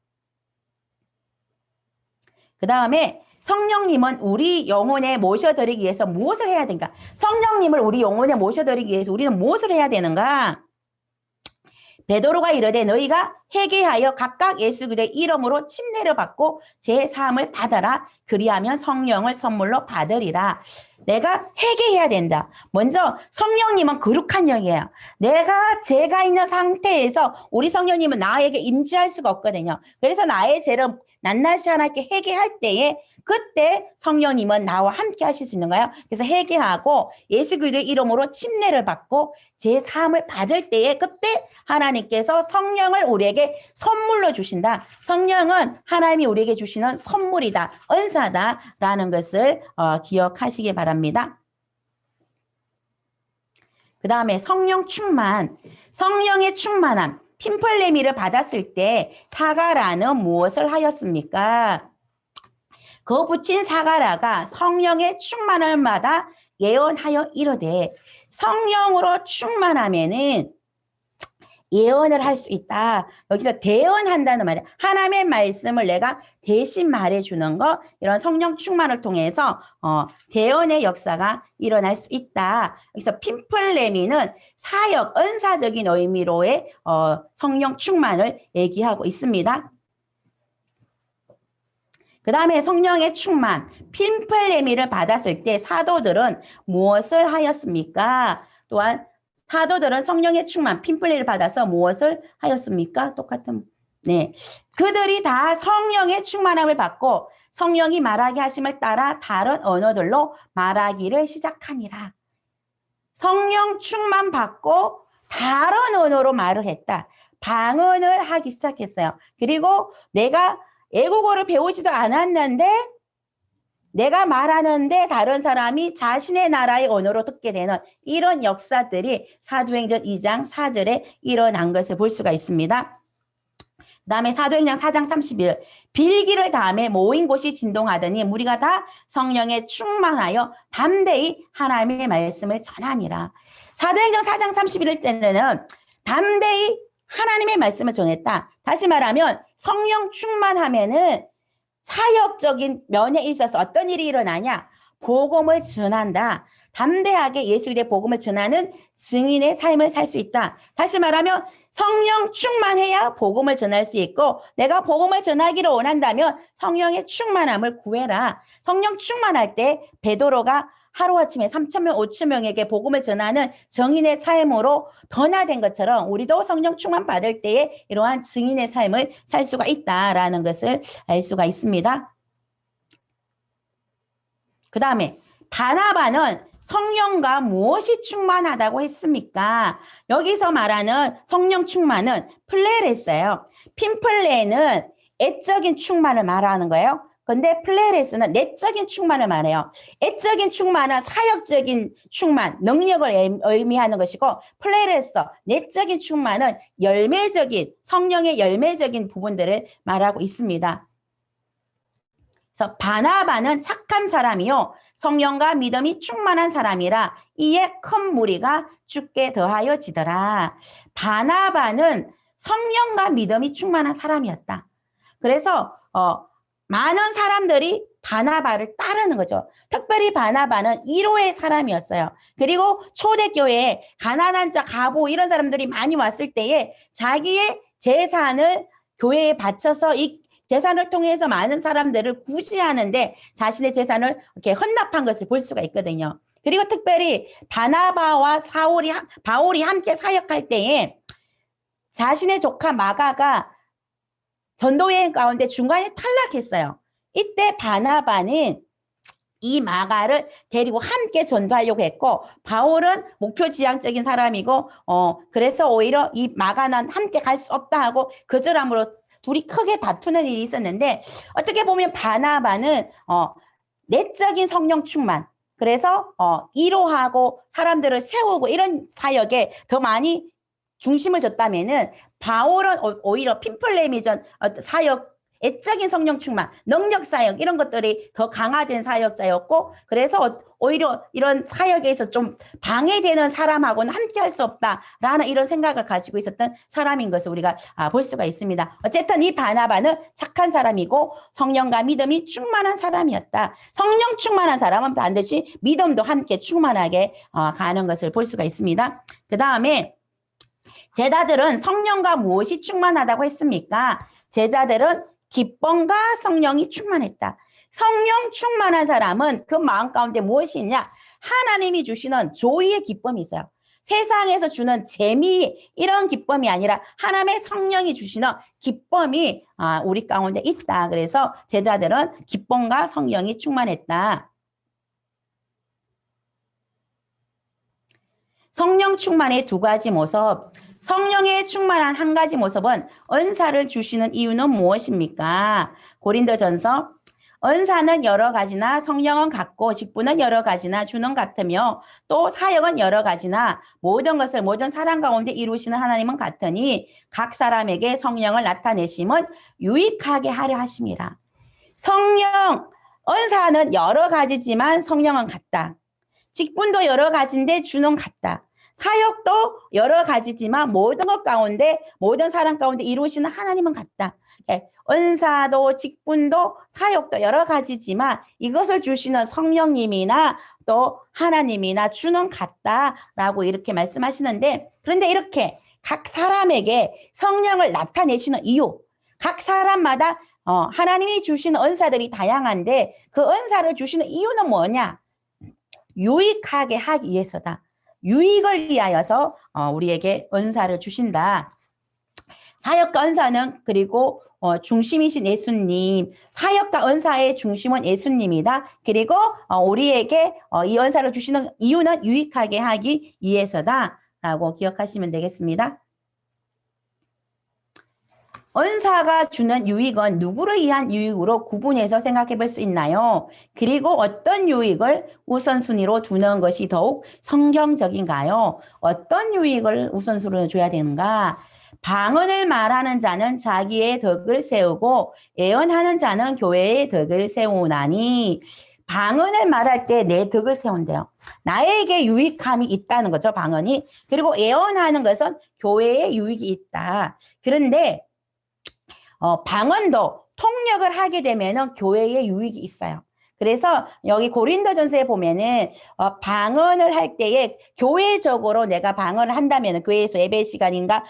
그 다음에 성령님은 우리 영혼에 모셔드리기 위해서 무엇을 해야 되는가? 성령님을 우리 영혼에 모셔드리기 위해서 우리는 무엇을 해야 되는가? 베드로가 이르되 너희가 회개하여 각각 예수 그리스도의 이름으로 침례를 받고 제 사함을 받아라. 그리하면 성령을 선물로 받으리라. 내가 회개해야 된다. 먼저 성령님은 거룩한 영이에요. 내가 죄가 있는 상태에서 우리 성령님은 나에게 임재할 수가 없거든요. 그래서 나의 죄를 낱낱이 하나님께 회개할 때에 그때 성령님은 나와 함께 하실 수 있는 거예요. 그래서 회개하고 예수 그리스도의 이름으로 침례를 받고 제 사함을 받을 때에 그때 하나님께서 성령을 우리에게 선물로 주신다. 성령은 하나님이 우리에게 주시는 선물이다. 은사다라는 것을 기억하시기 바랍니다. 그 다음에 성령 충만, 성령의 충만함, 핀플레미를 받았을 때 사가라는 무엇을 하였습니까? 그 붙인 사가라가 성령의 충만함을 받아 예언하여 이르되, 성령으로 충만하면은 예언을 할 수 있다. 여기서 대언한다는 말이에요. 하나님의 말씀을 내가 대신 말해주는 거, 이런 성령 충만을 통해서 대언의 역사가 일어날 수 있다. 여기서 핀플레미는 사역, 은사적인 의미로의 성령 충만을 얘기하고 있습니다. 그 다음에 성령의 충만, 핀플레미를 받았을 때 사도들은 무엇을 하였습니까? 또한 사도들은 성령의 충만, 핀플레미를 받아서 무엇을 하였습니까? 똑같은, 네. 그들이 다 성령의 충만함을 받고 성령이 말하게 하심을 따라 다른 언어들로 말하기를 시작하니라. 성령 충만 받고 다른 언어로 말을 했다. 방언을 하기 시작했어요. 그리고 내가 애국어를 배우지도 않았는데 내가 말하는데 다른 사람이 자신의 나라의 언어로 듣게 되는 이런 역사들이 사도행전 2장 4절에 일어난 것을 볼 수가 있습니다. 그 다음에 사도행전 4장 31절 빌기를 다음에 모인 곳이 진동하더니 무리가 다 성령에 충만하여 담대히 하나님의 말씀을 전하니라. 사도행전 4장 31절 때는 담대히 하나님의 말씀을 전했다. 다시 말하면 성령 충만하면은 사역적인 면에 있어서 어떤 일이 일어나냐? 복음을 전한다. 담대하게 예수 그리스도의 복음을 전하는 증인의 삶을 살 수 있다. 다시 말하면 성령 충만해야 복음을 전할 수 있고, 내가 복음을 전하기를 원한다면 성령의 충만함을 구해라. 성령 충만할 때 베드로가 하루아침에 3,000명, 5,000명에게 복음을 전하는 증인의 삶으로 변화된 것처럼 우리도 성령 충만 받을 때에 이러한 증인의 삶을 살 수가 있다라는 것을 알 수가 있습니다. 그 다음에 바나바는 성령과 무엇이 충만하다고 했습니까? 여기서 말하는 성령 충만은 플레레스예요. 핀플레는 애적인 충만을 말하는 거예요. 근데 플레레스는 내적인 충만을 말해요. 애적인 충만은 사역적인 충만, 능력을 의미하는 것이고 플레레스, 내적인 충만은 열매적인, 성령의 열매적인 부분들을 말하고 있습니다. 그래서 바나바는 착한 사람이요 성령과 믿음이 충만한 사람이라 이에 큰 무리가 주께 더하여지더라. 바나바는 성령과 믿음이 충만한 사람이었다. 그래서 많은 사람들이 바나바를 따르는 거죠. 특별히 바나바는 1호의 사람이었어요. 그리고 초대교회에 가난한 자, 가보 이런 사람들이 많이 왔을 때에 자기의 재산을 교회에 바쳐서 이 재산을 통해서 많은 사람들을 구제하는데 자신의 재산을 이렇게 헌납한 것을 볼 수가 있거든요. 그리고 특별히 바나바와 바울이 함께 사역할 때에 자신의 조카 마가가 전도여행 가운데 중간에 탈락했어요. 이때 바나바는 이 마가를 데리고 함께 전도하려고 했고 바울은 목표지향적인 사람이고 그래서 오히려 이 마가는 함께 갈 수 없다 하고 거절함으로 둘이 크게 다투는 일이 있었는데 어떻게 보면 바나바는 내적인 성령 충만 그래서 위로하고 사람들을 세우고 이런 사역에 더 많이 중심을 줬다면은 바울은 오히려 핀플레미전 사역 애적인 성령 충만, 능력 사역 이런 것들이 더 강화된 사역자였고 그래서 오히려 이런 사역에서 좀 방해되는 사람하고는 함께 할 수 없다라는 이런 생각을 가지고 있었던 사람인 것을 우리가 볼 수가 있습니다. 어쨌든 이 바나바는 착한 사람이고 성령과 믿음이 충만한 사람이었다. 성령 충만한 사람은 반드시 믿음도 함께 충만하게 가는 것을 볼 수가 있습니다. 그 다음에 제자들은 성령과 무엇이 충만하다고 했습니까? 제자들은 기쁨과 성령이 충만했다. 성령 충만한 사람은 그 마음 가운데 무엇이 있냐? 하나님이 주시는 조의의 기쁨이 있어요. 세상에서 주는 재미 이런 기쁨이 아니라 하나님의 성령이 주시는 기쁨이 우리 가운데 있다. 그래서 제자들은 기쁨과 성령이 충만했다. 성령 충만의 두 가지 모습. 성령의 충만한 한 가지 모습은 은사를 주시는 이유는 무엇입니까? 고린도전서 은사는 여러 가지나 성령은 같고 직분은 여러 가지나 주는 같으며 또 사역은 여러 가지나 모든 것을 모든 사람 가운데 이루시는 하나님은 같으니 각 사람에게 성령을 나타내심은 유익하게 하려 하심이라. 성령 은사는 여러 가지지만 성령은 같다. 직분도 여러 가지인데 주는 같다. 사역도 여러 가지지만 모든 것 가운데 모든 사람 가운데 이루시는 하나님은 같다. 은사도 직분도 사역도 여러 가지지만 이것을 주시는 성령님이나 또 하나님이나 주는 같다라고 이렇게 말씀하시는데 그런데 이렇게 각 사람에게 성령을 나타내시는 이유 각 사람마다 하나님이 주시는 은사들이 다양한데 그 은사를 주시는 이유는 뭐냐? 유익하게 하기 위해서다. 유익을 위하여서 우리에게 은사를 주신다. 사역과 은사는 그리고 중심이신 예수님, 사역과 은사의 중심은 예수님이다. 그리고 우리에게 이 은사를 주시는 이유는 유익하게 하기 위해서다. 라고 기억하시면 되겠습니다. 은사가 주는 유익은 누구를 위한 유익으로 구분해서 생각해 볼 수 있나요? 그리고 어떤 유익을 우선순위로 두는 것이 더욱 성경적인가요? 어떤 유익을 우선순위로 줘야 되는가? 방언을 말하는 자는 자기의 덕을 세우고 예언하는 자는 교회의 덕을 세우나니 방언을 말할 때 내 덕을 세운대요. 나에게 유익함이 있다는 거죠, 방언이. 그리고 예언하는 것은 교회에 유익이 있다. 그런데 방언도 통역을 하게 되면은 교회에 유익이 있어요. 그래서 여기 고린도전서에 보면은 방언을 할 때에 교회적으로 내가 방언을 한다면은 교회에서 예배 시간이나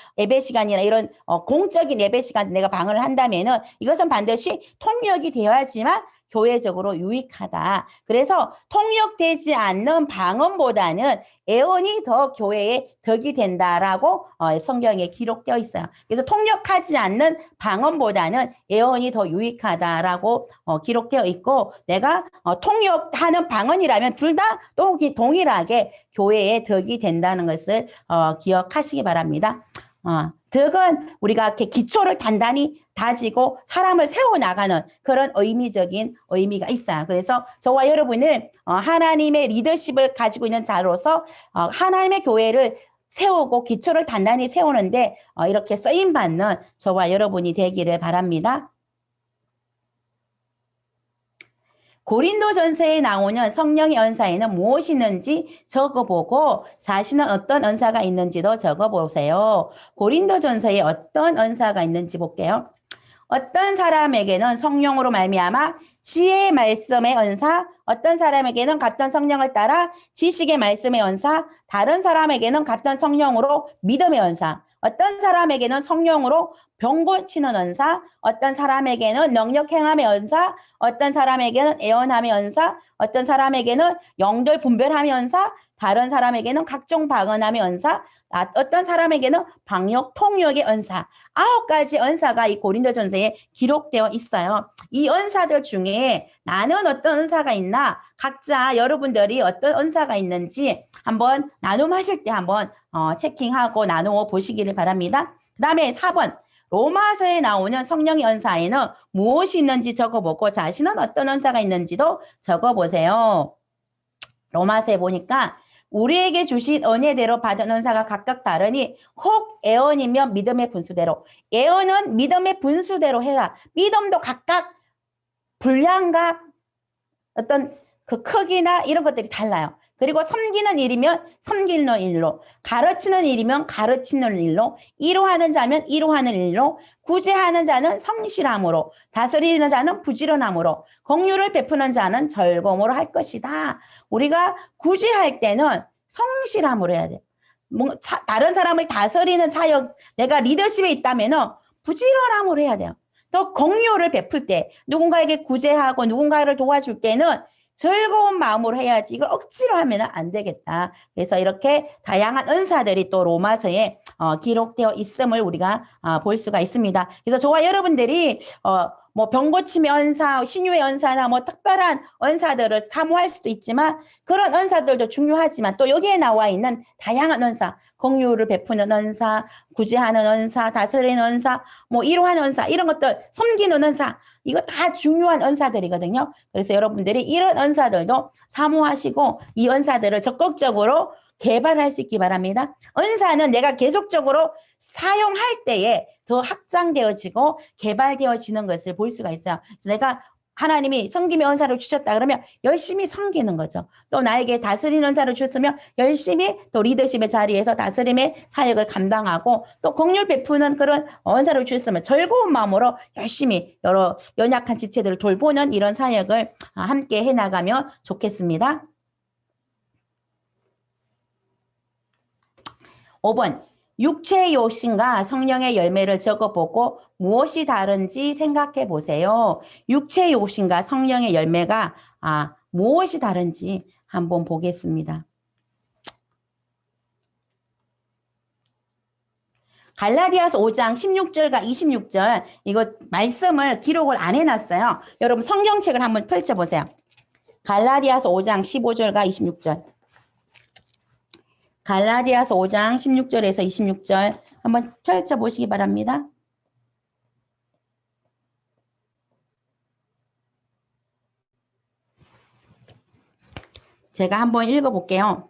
이런 공적인 예배 시간 내가 방언을 한다면은 이것은 반드시 통역이 되어야지만 교회적으로 유익하다. 그래서 통역되지 않는 방언보다는 애언이 더 교회에 덕이 된다라고 성경에 기록되어 있어요. 그래서 통역하지 않는 방언보다는 애언이 더 유익하다라고 기록되어 있고, 내가 통역하는 방언이라면 둘 다 동일하게 교회에 덕이 된다는 것을 기억하시기 바랍니다. 덕은 우리가 이렇게 기초를 단단히 다지고 사람을 세워나가는 그런 의미적인 의미가 있어요. 그래서 저와 여러분은 하나님의 리더십을 가지고 있는 자로서 하나님의 교회를 세우고 기초를 단단히 세우는데 이렇게 쓰임받는 저와 여러분이 되기를 바랍니다. 고린도전서에 나오는 성령의 은사에는 무엇이 있는지 적어보고 자신은 어떤 은사가 있는지도 적어보세요. 고린도전서에 어떤 은사가 있는지 볼게요. 어떤 사람에게는 성령으로 말미암아 지혜의 말씀의 은사, 어떤 사람에게는 같은 성령을 따라 지식의 말씀의 은사, 다른 사람에게는 같은 성령으로 믿음의 은사, 어떤 사람에게는 성령으로 병 고치는 은사, 어떤 사람에게는 능력 행함의 은사, 어떤 사람에게는 애언함의 은사, 어떤 사람에게는 영들 분별함의 은사, 다른 사람에게는 각종 방언함의 은사, 어떤 사람에게는 방역 통역의 은사. 9가지 은사가 이 고린도전서에 기록되어 있어요. 이 은사들 중에 나는 어떤 은사가 있나, 각자 여러분들이 어떤 은사가 있는지 한번 나눔하실 때 한번 체킹하고 나누어 보시기를 바랍니다. 그 다음에 4번 로마서에 나오는 성령의 은사에는 무엇이 있는지 적어보고 자신은 어떤 은사가 있는지도 적어보세요. 로마서에 보니까 우리에게 주신 은혜대로 받은 은사가 각각 다르니 혹 애언이면 믿음의 분수대로, 애언은 믿음의 분수대로 해라. 믿음도 각각 분량과 어떤 그 크기나 이런 것들이 달라요. 그리고 섬기는 일이면 섬기는 일로, 가르치는 일이면 가르치는 일로, 이로하는 자면 이로하는 일로, 구제하는 자는 성실함으로, 다스리는 자는 부지런함으로, 공유를 베푸는 자는 즐거움으로 할 것이다. 우리가 구제할 때는 성실함으로 해야 돼요. 다른 사람을 다스리는 사역, 내가 리더십에 있다면은 부지런함으로 해야 돼요. 또 공유를 베풀 때, 누군가에게 구제하고 누군가를 도와줄 때는 즐거운 마음으로 해야지 이걸 억지로 하면 안 되겠다. 그래서 이렇게 다양한 은사들이 또 로마서에 기록되어 있음을 우리가 볼 수가 있습니다. 그래서 저와 여러분들이 뭐 병고침의 은사, 신유의 은사나 뭐 특별한 은사들을 사모할 수도 있지만 그런 은사들도 중요하지만 또 여기에 나와 있는 다양한 은사, 공유를 베푸는 은사, 구제하는 은사, 다스리는 은사, 뭐 이로하는 은사, 이런 것들, 섬기는 은사, 이거 다 중요한 은사들이거든요. 그래서 여러분들이 이런 은사들도 사모하시고 이 은사들을 적극적으로 개발할 수 있기 바랍니다. 은사는 내가 계속적으로 사용할 때에 더 확장되어지고 개발되어지는 것을 볼 수가 있어요. 그래서 내가 하나님이 섬김의 은사를 주셨다 그러면 열심히 섬기는 거죠. 또 나에게 다스리는 은사를 주셨으면 열심히 또 리더십의 자리에서 다스림의 사역을 감당하고 또 공유를 베푸는 그런 은사를 주셨으면 즐거운 마음으로 열심히 여러 연약한 지체들을 돌보는 이런 사역을 함께 해나가면 좋겠습니다. 5번 육체의 욕심과 성령의 열매를 적어보고 무엇이 다른지 생각해 보세요. 육체의 욕심과 성령의 열매가 무엇이 다른지 한번 보겠습니다. 갈라디아서 5장 16절과 26절 이거 말씀을 기록을 안 해놨어요. 여러분 성경책을 한번 펼쳐보세요. 갈라디아서 5장 15절과 26절. 갈라디아서 5장 16절에서 26절 한번 펼쳐보시기 바랍니다. 제가 한번 읽어볼게요.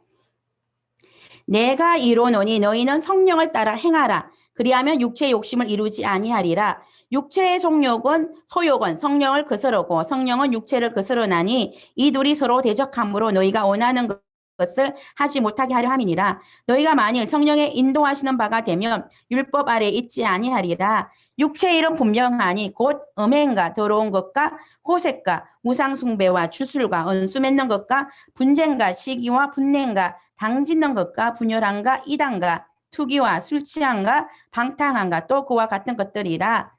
내가 이르노니 너희는 성령을 따라 행하라. 그리하면 육체의 욕심을 이루지 아니하리라. 육체의 소욕은 성령을 거스르고 성령은 육체를 거스르나니 이 둘이 서로 대적함으로 너희가 원하는 것을 하지 못하게 하려 함이니라. 너희가 만일 성령의 인도하시는 바가 되면 율법 아래 있지 아니하리라. 육체의 일은 분명하니 곧 음행과 더러운 것과 호색과 우상숭배와 주술과 은수 맺는 것과 분쟁과 시기와 분냉과 당짓는 것과 분열함과 이단과 투기와 술 취함과 방탕함과 또 그와 같은 것들이라.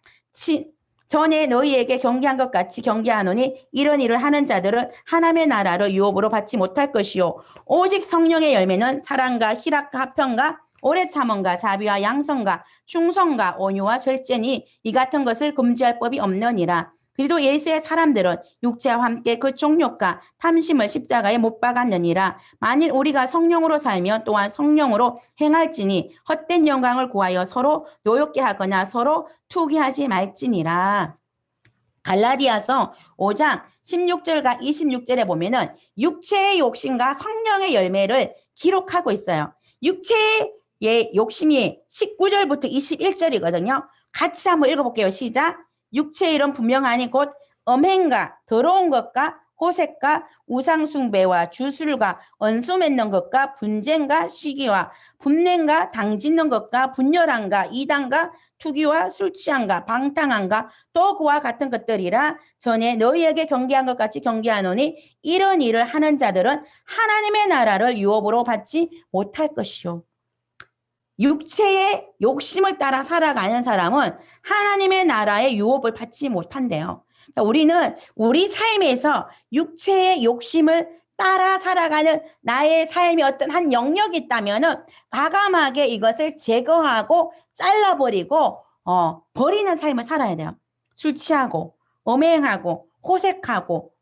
전에 너희에게 경계한 것 같이 경계하노니 이런 일을 하는 자들은 하나님의 나라를 유업으로 받지 못할 것이요 오직 성령의 열매는 사랑과 희락과 화평과 오래 참음과 자비와 양성과 충성과 온유와 절제니 이 같은 것을 금지할 법이 없느니라. 그리도 예수의 사람들은 육체와 함께 그 종욕과 탐심을 십자가에 못 박았느니라. 만일 우리가 성령으로 살면 또한 성령으로 행할지니 헛된 영광을 구하여 서로 노엽게 하거나 서로 투기하지 말지니라. 갈라디아서 5장 16절과 26절에 보면은 육체의 욕심과 성령의 열매를 기록하고 있어요. 육체의 욕심이 19절부터 21절이거든요. 같이 한번 읽어볼게요. 시작. 육체의 일은 분명하니 곧 음행과 더러운 것과 호색과 우상숭배와 주술과 언수 맺는 것과 분쟁과 시기와 분냄과 당짓는 것과 분열함과 이단과 투기와 술취함과 방탕함과 또 그와 같은 것들이라. 전에 너희에게 경계한 것 같이 경계하노니 이런 일을 하는 자들은 하나님의 나라를 유업으로 받지 못할 것이요. 육체의 욕심을 따라 살아가는 사람은 하나님의 나라의 유업을 받지 못한대요. 그러니까 우리는 우리 삶에서 육체의 욕심을 따라 살아가는 나의 삶의 어떤 한 영역이 있다면은 과감하게 이것을 제거하고 잘라버리고 버리는 삶을 살아야 돼요. 술 취하고 음행하고 호색하고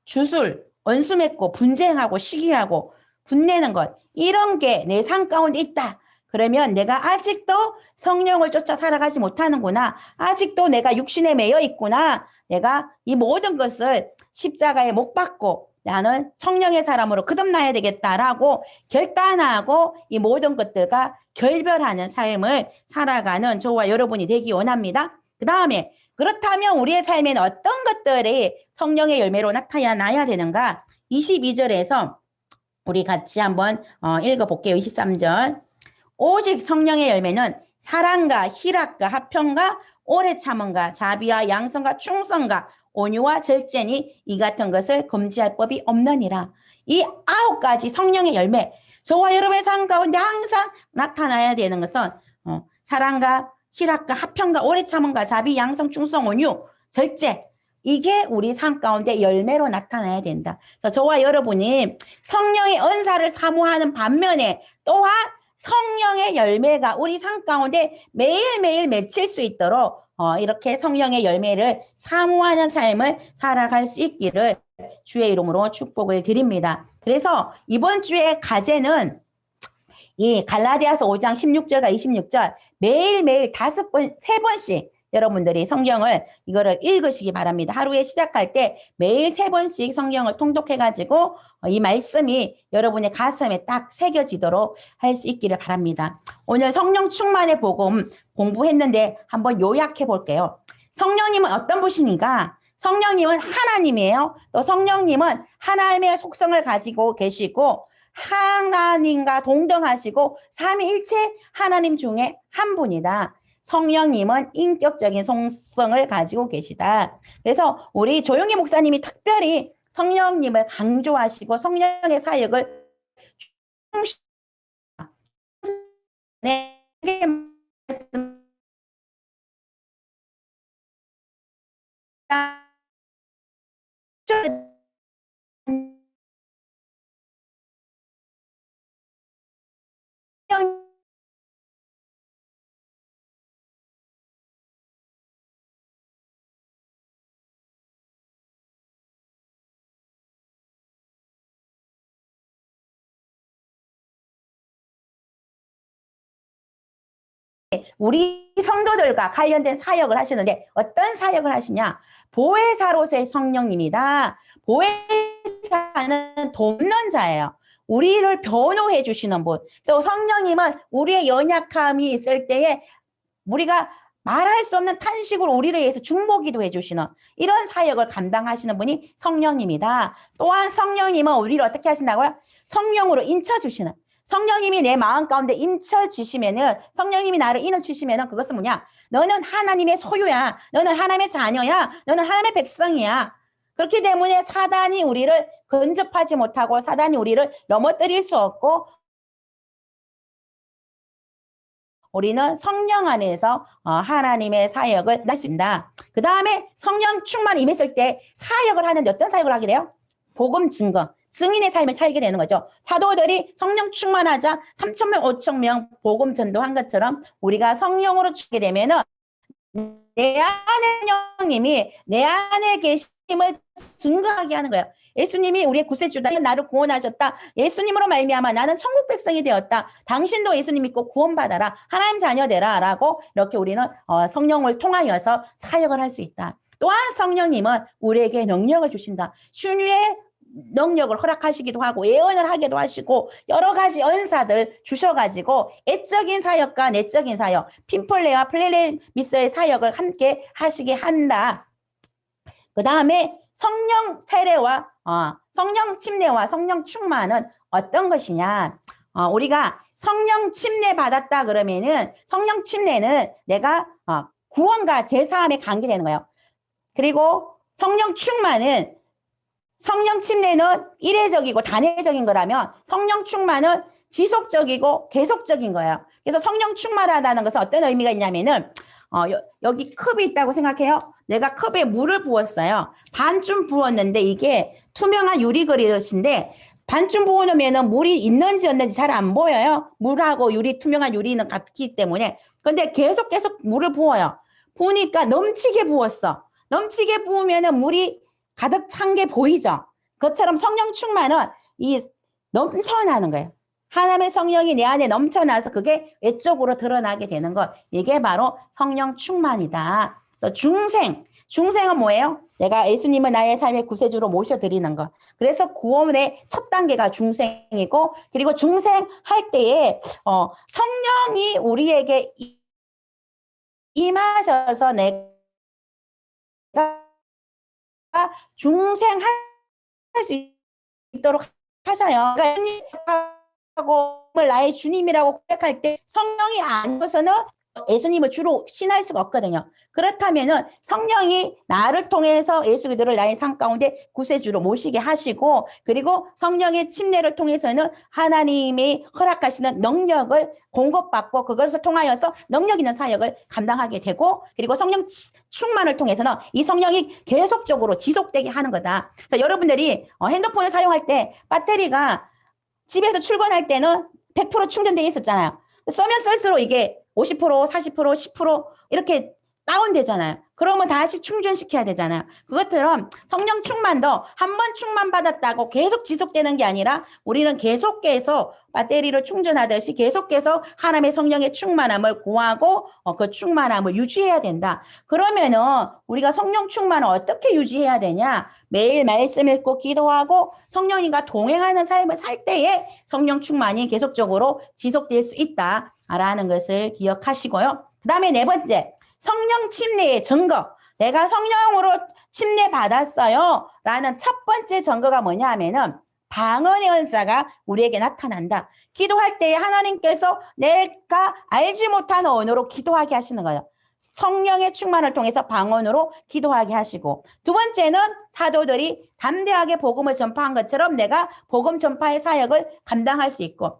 주술, 언수 맺고 분쟁하고 시기하고 분내는 것, 이런 게 내 삶 가운데 있다. 그러면 내가 아직도 성령을 쫓아 살아가지 못하는구나. 아직도 내가 육신에 매여 있구나. 내가 이 모든 것을 십자가에 못 박고 나는 성령의 사람으로 거듭나야 되겠다라고 결단하고 이 모든 것들과 결별하는 삶을 살아가는 저와 여러분이 되기 원합니다. 그 다음에 그렇다면 우리의 삶에는 어떤 것들이 성령의 열매로 나타나야 되는가? 22절에서 우리 같이 한번 읽어볼게요. 23절. 오직 성령의 열매는 사랑과 희락과 화평과 오래 참음과 자비와 양성과 충성과 온유와 절제니 이 같은 것을 금지할 법이 없느니라. 이 9가지 성령의 열매, 저와 여러분의 삶 가운데 항상 나타나야 되는 것은 사랑과 희락과 화평과 오래 참음과 자비, 양성, 충성, 온유, 절제, 이게 우리 삶 가운데 열매로 나타나야 된다. 그래서 저와 여러분이 성령의 은사를 사모하는 반면에 또한 성령의 열매가 우리 삶 가운데 매일매일 맺힐 수 있도록 이렇게 성령의 열매를 사모하는 삶을 살아갈 수 있기를 주의 이름으로 축복을 드립니다. 그래서 이번 주의 과제는 이 갈라디아서 5장 16절과 26절 매일매일 5번, 3번씩 여러분들이 성경을 이거를 읽으시기 바랍니다. 하루에 시작할 때 매일 3번씩 성경을 통독해가지고 이 말씀이 여러분의 가슴에 딱 새겨지도록 할 수 있기를 바랍니다. 오늘 성령 충만의 복음 공부했는데 한번 요약해 볼게요. 성령님은 어떤 분이신가? 성령님은 하나님이에요. 또 성령님은 하나님의 속성을 가지고 계시고 하나님과 동등하시고 삼위일체 하나님 중에 한 분이다. 성령님은 인격적인 속성을 가지고 계시다. 그래서 우리 조용희 목사님이 특별히 성령님을 강조하시고 성령의 사역을 우리 성도들과 관련된 사역을 하시는데 어떤 사역을 하시냐? 보혜사로서의 성령님이다. 보혜사는 돕는 자예요. 우리를 변호해 주시는 분. 그래서 성령님은 우리의 연약함이 있을 때에 우리가 말할 수 없는 탄식으로 우리를 위해서 중보기도 해주시는 이런 사역을 감당하시는 분이 성령님이다. 또한 성령님은 우리를 어떻게 하신다고요? 성령으로 인쳐주시는, 성령님이 내 마음 가운데 인쳐주시면은, 성령님이 나를 인어주시면은 그것은 뭐냐? 너는 하나님의 소유야. 너는 하나님의 자녀야. 너는 하나님의 백성이야. 그렇기 때문에 사단이 우리를 근접하지 못하고 사단이 우리를 넘어뜨릴 수 없고 우리는 성령 안에서 하나님의 사역을 할 수 있다. 그 다음에 성령 충만 임했을 때 사역을 하는데 어떤 사역을 하게 돼요? 복음 증거, 증인의 삶을 살게 되는 거죠. 사도들이 성령 충만하자 3,000명, 5,000명 복음 전도한 것처럼 우리가 성령으로 주게 되면은 내 안에 성령님이 내 안에 계심을 증거하게 하는 거예요. 예수님이 우리의 구세주다. 나를 구원하셨다. 예수님으로 말미암아 나는 천국 백성이 되었다. 당신도 예수님 믿고 구원받아라. 하나님 자녀 되라. 라고 이렇게 우리는 성령을 통하여서 사역을 할 수 있다. 또한 성령님은 우리에게 능력을 주신다. 신유의 능력을 허락하시기도 하고 예언을 하기도 하시고 여러 가지 은사들 주셔가지고 애적인 사역과 내적인 사역, 핀폴레와 플레레미스의 사역을 함께 하시게 한다. 그 다음에 성령 세례와 성령 침례와 성령 충만은 어떤 것이냐? 우리가 성령 침례 받았다 그러면은 성령 침례는 내가 구원과 제사함에 관계되는 거예요. 그리고 성령 충만은 성령 침례는 이례적이고 단회적인 거라면 성령 충만은 지속적이고 계속적인 거예요. 그래서 성령 충만하다는 것은 어떤 의미가 있냐면은 여기 컵이 있다고 생각해요. 내가 컵에 물을 부었어요. 반쯤 부었는데 이게 투명한 유리 그릇인데 반쯤 부어놓으면 물이 있는지 없는지 잘 안 보여요. 물하고 투명한 유리는 같기 때문에. 근데 계속 물을 부어요. 부으니까 넘치게 부었어. 넘치게 부으면 물이 가득 찬 게 보이죠? 그것처럼 성령 충만은 넘쳐나는 거예요. 하나님의 성령이 내 안에 넘쳐나서 그게 외적으로 드러나게 되는 것. 이게 바로 성령 충만이다. 그래서 중생은 뭐예요? 내가 예수님을 나의 삶의 구세주로 모셔드리는 것. 그래서 구원의 첫 단계가 중생이고, 그리고 중생할 때에 성령이 우리에게 임하셔서 내가 중생할 수 있도록 하셔요. 그러니까 나의 주님이라고 고백할 때 성령이 아니고서는 예수님을 주로 신할 수가 없거든요. 그렇다면은 성령이 나를 통해서 예수 그리스도를 나의 삶 가운데 구세주로 모시게 하시고, 그리고 성령의 침례를 통해서는 하나님이 허락하시는 능력을 공급받고 그것을 통하여서 능력 있는 사역을 감당하게 되고, 그리고 성령 충만을 통해서는 이 성령이 계속적으로 지속되게 하는 거다. 그래서 여러분들이 핸드폰을 사용할 때 배터리가 집에서 출근할 때는 100% 충전되어 있었잖아요. 쓰면 쓸수록 이게 50%, 40%, 10% 이렇게 다운되잖아요. 그러면 다시 충전시켜야 되잖아요. 그것처럼 성령 충만도 한 번 충만 받았다고 계속 지속되는 게 아니라 우리는 계속해서 배터리를 충전하듯이 계속해서 하나님의 성령의 충만함을 구하고 그 충만함을 유지해야 된다. 그러면은 우리가 성령 충만을 어떻게 유지해야 되냐? 매일 말씀 읽고 기도하고 성령님과 동행하는 삶을 살 때에 성령 충만이 계속적으로 지속될 수 있다라는 것을 기억하시고요. 그 다음에 네 번째, 성령 침례의 증거. 내가 성령으로 침례 받았어요 라는 첫 번째 증거가 뭐냐 하면은 방언의 은사가 우리에게 나타난다. 기도할 때 하나님께서 내가 알지 못하는 언어로 기도하게 하시는 거예요. 성령의 충만을 통해서 방언으로 기도하게 하시고, 두 번째는 사도들이 담대하게 복음을 전파한 것처럼 내가 복음 전파의 사역을 감당할 수 있고,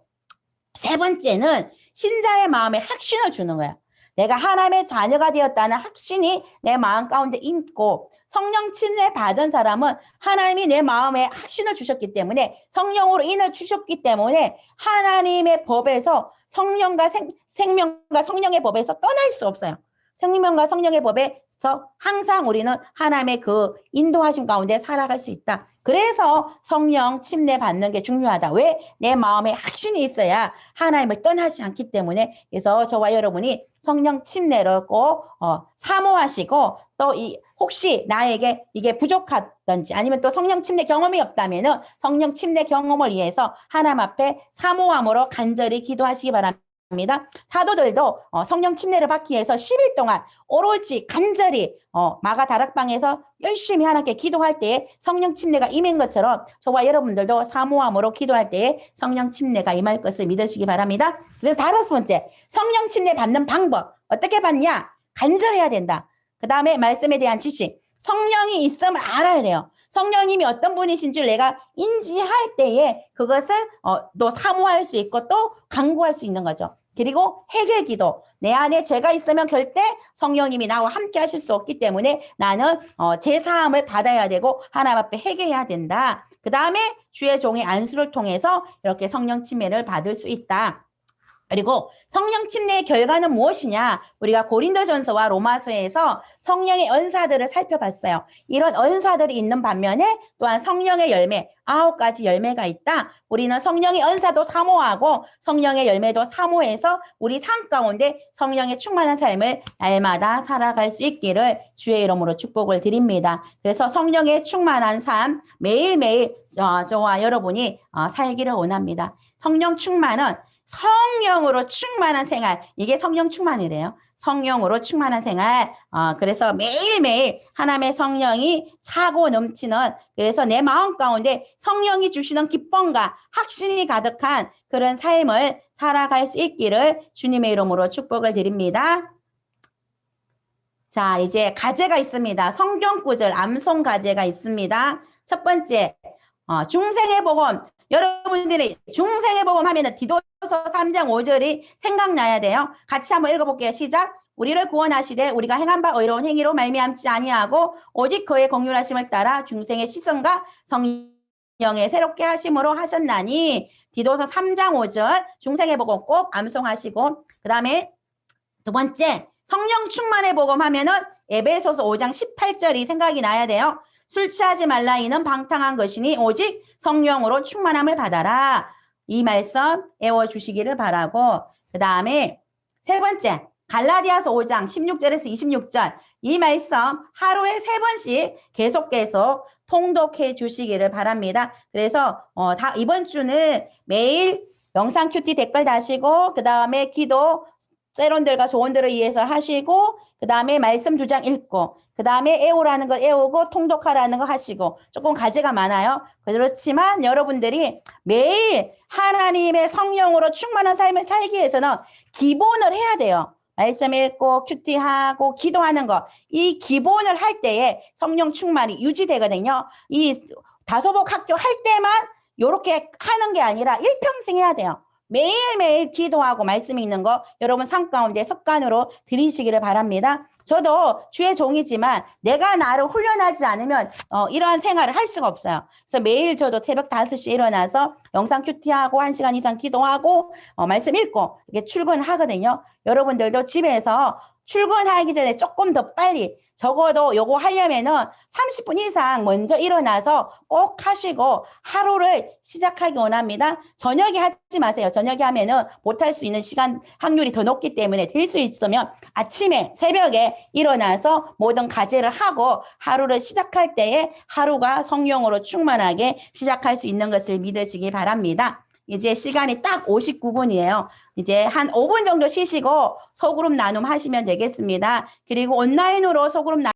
세 번째는 신자의 마음에 확신을 주는 거예요. 내가 하나님의 자녀가 되었다는 확신이 내 마음 가운데 있고, 성령 침례 받은 사람은 하나님이 내 마음에 확신을 주셨기 때문에, 성령으로 인을 주셨기 때문에 하나님의 법에서 성령과 생명과 성령의 법에서 떠날 수 없어요. 생명과 성령의 법에서 항상 우리는 하나님의 그 인도하심 가운데 살아갈 수 있다. 그래서 성령 침례 받는 게 중요하다. 왜? 내 마음에 확신이 있어야 하나님을 떠나지 않기 때문에. 그래서 저와 여러분이 성령 침례를 꼭 사모하시고, 또 혹시 나에게 이게 부족하든지 아니면 또 성령 침례 경험이 없다면은 성령 침례 경험을 위해서 하나님 앞에 사모함으로 간절히 기도하시기 바랍니다. 사도들도 성령 침례를 받기 위해서 10일 동안 오로지 간절히 마가 다락방에서 열심히 하나님께 기도할 때에 성령 침례가 임한 것처럼 저와 여러분들도 사모함으로 기도할 때에 성령 침례가 임할 것을 믿으시기 바랍니다. 그래서 다섯 번째, 성령 침례 받는 방법. 어떻게 받냐? 간절해야 된다. 그 다음에 말씀에 대한 지식. 성령이 있음을 알아야 돼요. 성령님이 어떤 분이신 줄 내가 인지할 때에 그것을 또 사모할 수 있고 또 강구할 수 있는 거죠. 그리고 회개 기도. 내 안에 죄가 있으면 절대 성령님이 나와 함께 하실 수 없기 때문에 나는 제 사함을 받아야 되고 하나님 앞에 회개해야 된다. 그 다음에 주의 종의 안수를 통해서 이렇게 성령 침례를 받을 수 있다. 그리고 성령 침례의 결과는 무엇이냐? 우리가 고린도전서와 로마서에서 성령의 은사들을 살펴봤어요. 이런 은사들이 있는 반면에 또한 성령의 열매, 9가지 열매가 있다. 우리는 성령의 은사도 사모하고 성령의 열매도 사모해서 우리 삶 가운데 성령의 충만한 삶을 날마다 살아갈 수 있기를 주의 이름으로 축복을 드립니다. 그래서 성령의 충만한 삶 매일매일 저와 여러분이 살기를 원합니다. 성령 충만은 성령으로 충만한 생활. 이게 성령 충만이래요. 성령으로 충만한 생활. 그래서 매일매일 하나님의 성령이 차고 넘치는, 그래서 내 마음 가운데 성령이 주시는 기쁨과 확신이 가득한 그런 삶을 살아갈 수 있기를 주님의 이름으로 축복을 드립니다. 자, 이제 가제가 있습니다. 성경 구절 암송 가제가 있습니다. 첫 번째, 중생의 복음. 여러분들이 중생의 복음 하면은 디도서 3장 5절이 생각나야 돼요. 같이 한번 읽어볼게요. 시작. 우리를 구원하시되 우리가 행한 바 의로운 행위로 말미암지 아니하고 오직 그의 공률하심을 따라 중생의 시선과 성령의 새롭게 하심으로 하셨나니. 디도서 3장 5절 중생의 복음 꼭 암송하시고, 그 다음에 두 번째 성령 충만의 복음 하면은 에베소서 5장 18절이 생각이 나야 돼요. 술 취하지 말라 이는 방탕한 것이니 오직 성령으로 충만함을 받아라. 이 말씀 외워주시기를 바라고, 그 다음에 세 번째 갈라디아서 5장 16절에서 26절 이 말씀 하루에 3번씩 계속 통독해 주시기를 바랍니다. 그래서 이번 주는 매일 영상 큐티 댓글 다시고, 그 다음에 기도 세론들과 조언들을 위해서 하시고, 그 다음에 말씀 2장 읽고, 그 다음에 애우라는 거 애우고 통독하라는 거 하시고, 조금 과제가 많아요. 그렇지만 여러분들이 매일 하나님의 성령으로 충만한 삶을 살기 위해서는 기본을 해야 돼요. 말씀 읽고 큐티하고 기도하는 거, 이 기본을 할 때에 성령 충만이 유지되거든요. 이 다소복 학교 할 때만 이렇게 하는 게 아니라 일평생 해야 돼요. 매일매일 기도하고 말씀 읽는 거 여러분 삶 가운데 습관으로 들이시기를 바랍니다. 저도 주의 종이지만 내가 나를 훈련하지 않으면 이러한 생활을 할 수가 없어요. 그래서 매일 저도 새벽 5시에 일어나서 영상 큐티하고 1시간 이상 기도하고 말씀 읽고 이게 출근하거든요. 여러분들도 집에서 출근하기 전에 조금 더 빨리, 적어도 요거 하려면은 30분 이상 먼저 일어나서 꼭 하시고 하루를 시작하기 원합니다. 저녁에 하지 마세요. 저녁에 하면은 못할 수 있는 시간 확률이 더 높기 때문에 될 수 있으면 아침에 새벽에 일어나서 모든 과제를 하고 하루를 시작할 때에 하루가 성령으로 충만하게 시작할 수 있는 것을 믿으시기 바랍니다. 이제 시간이 딱 59분이에요. 이제 한 5분 정도 쉬시고 소그룹 나눔 하시면 되겠습니다. 그리고 온라인으로 소그룹 나눔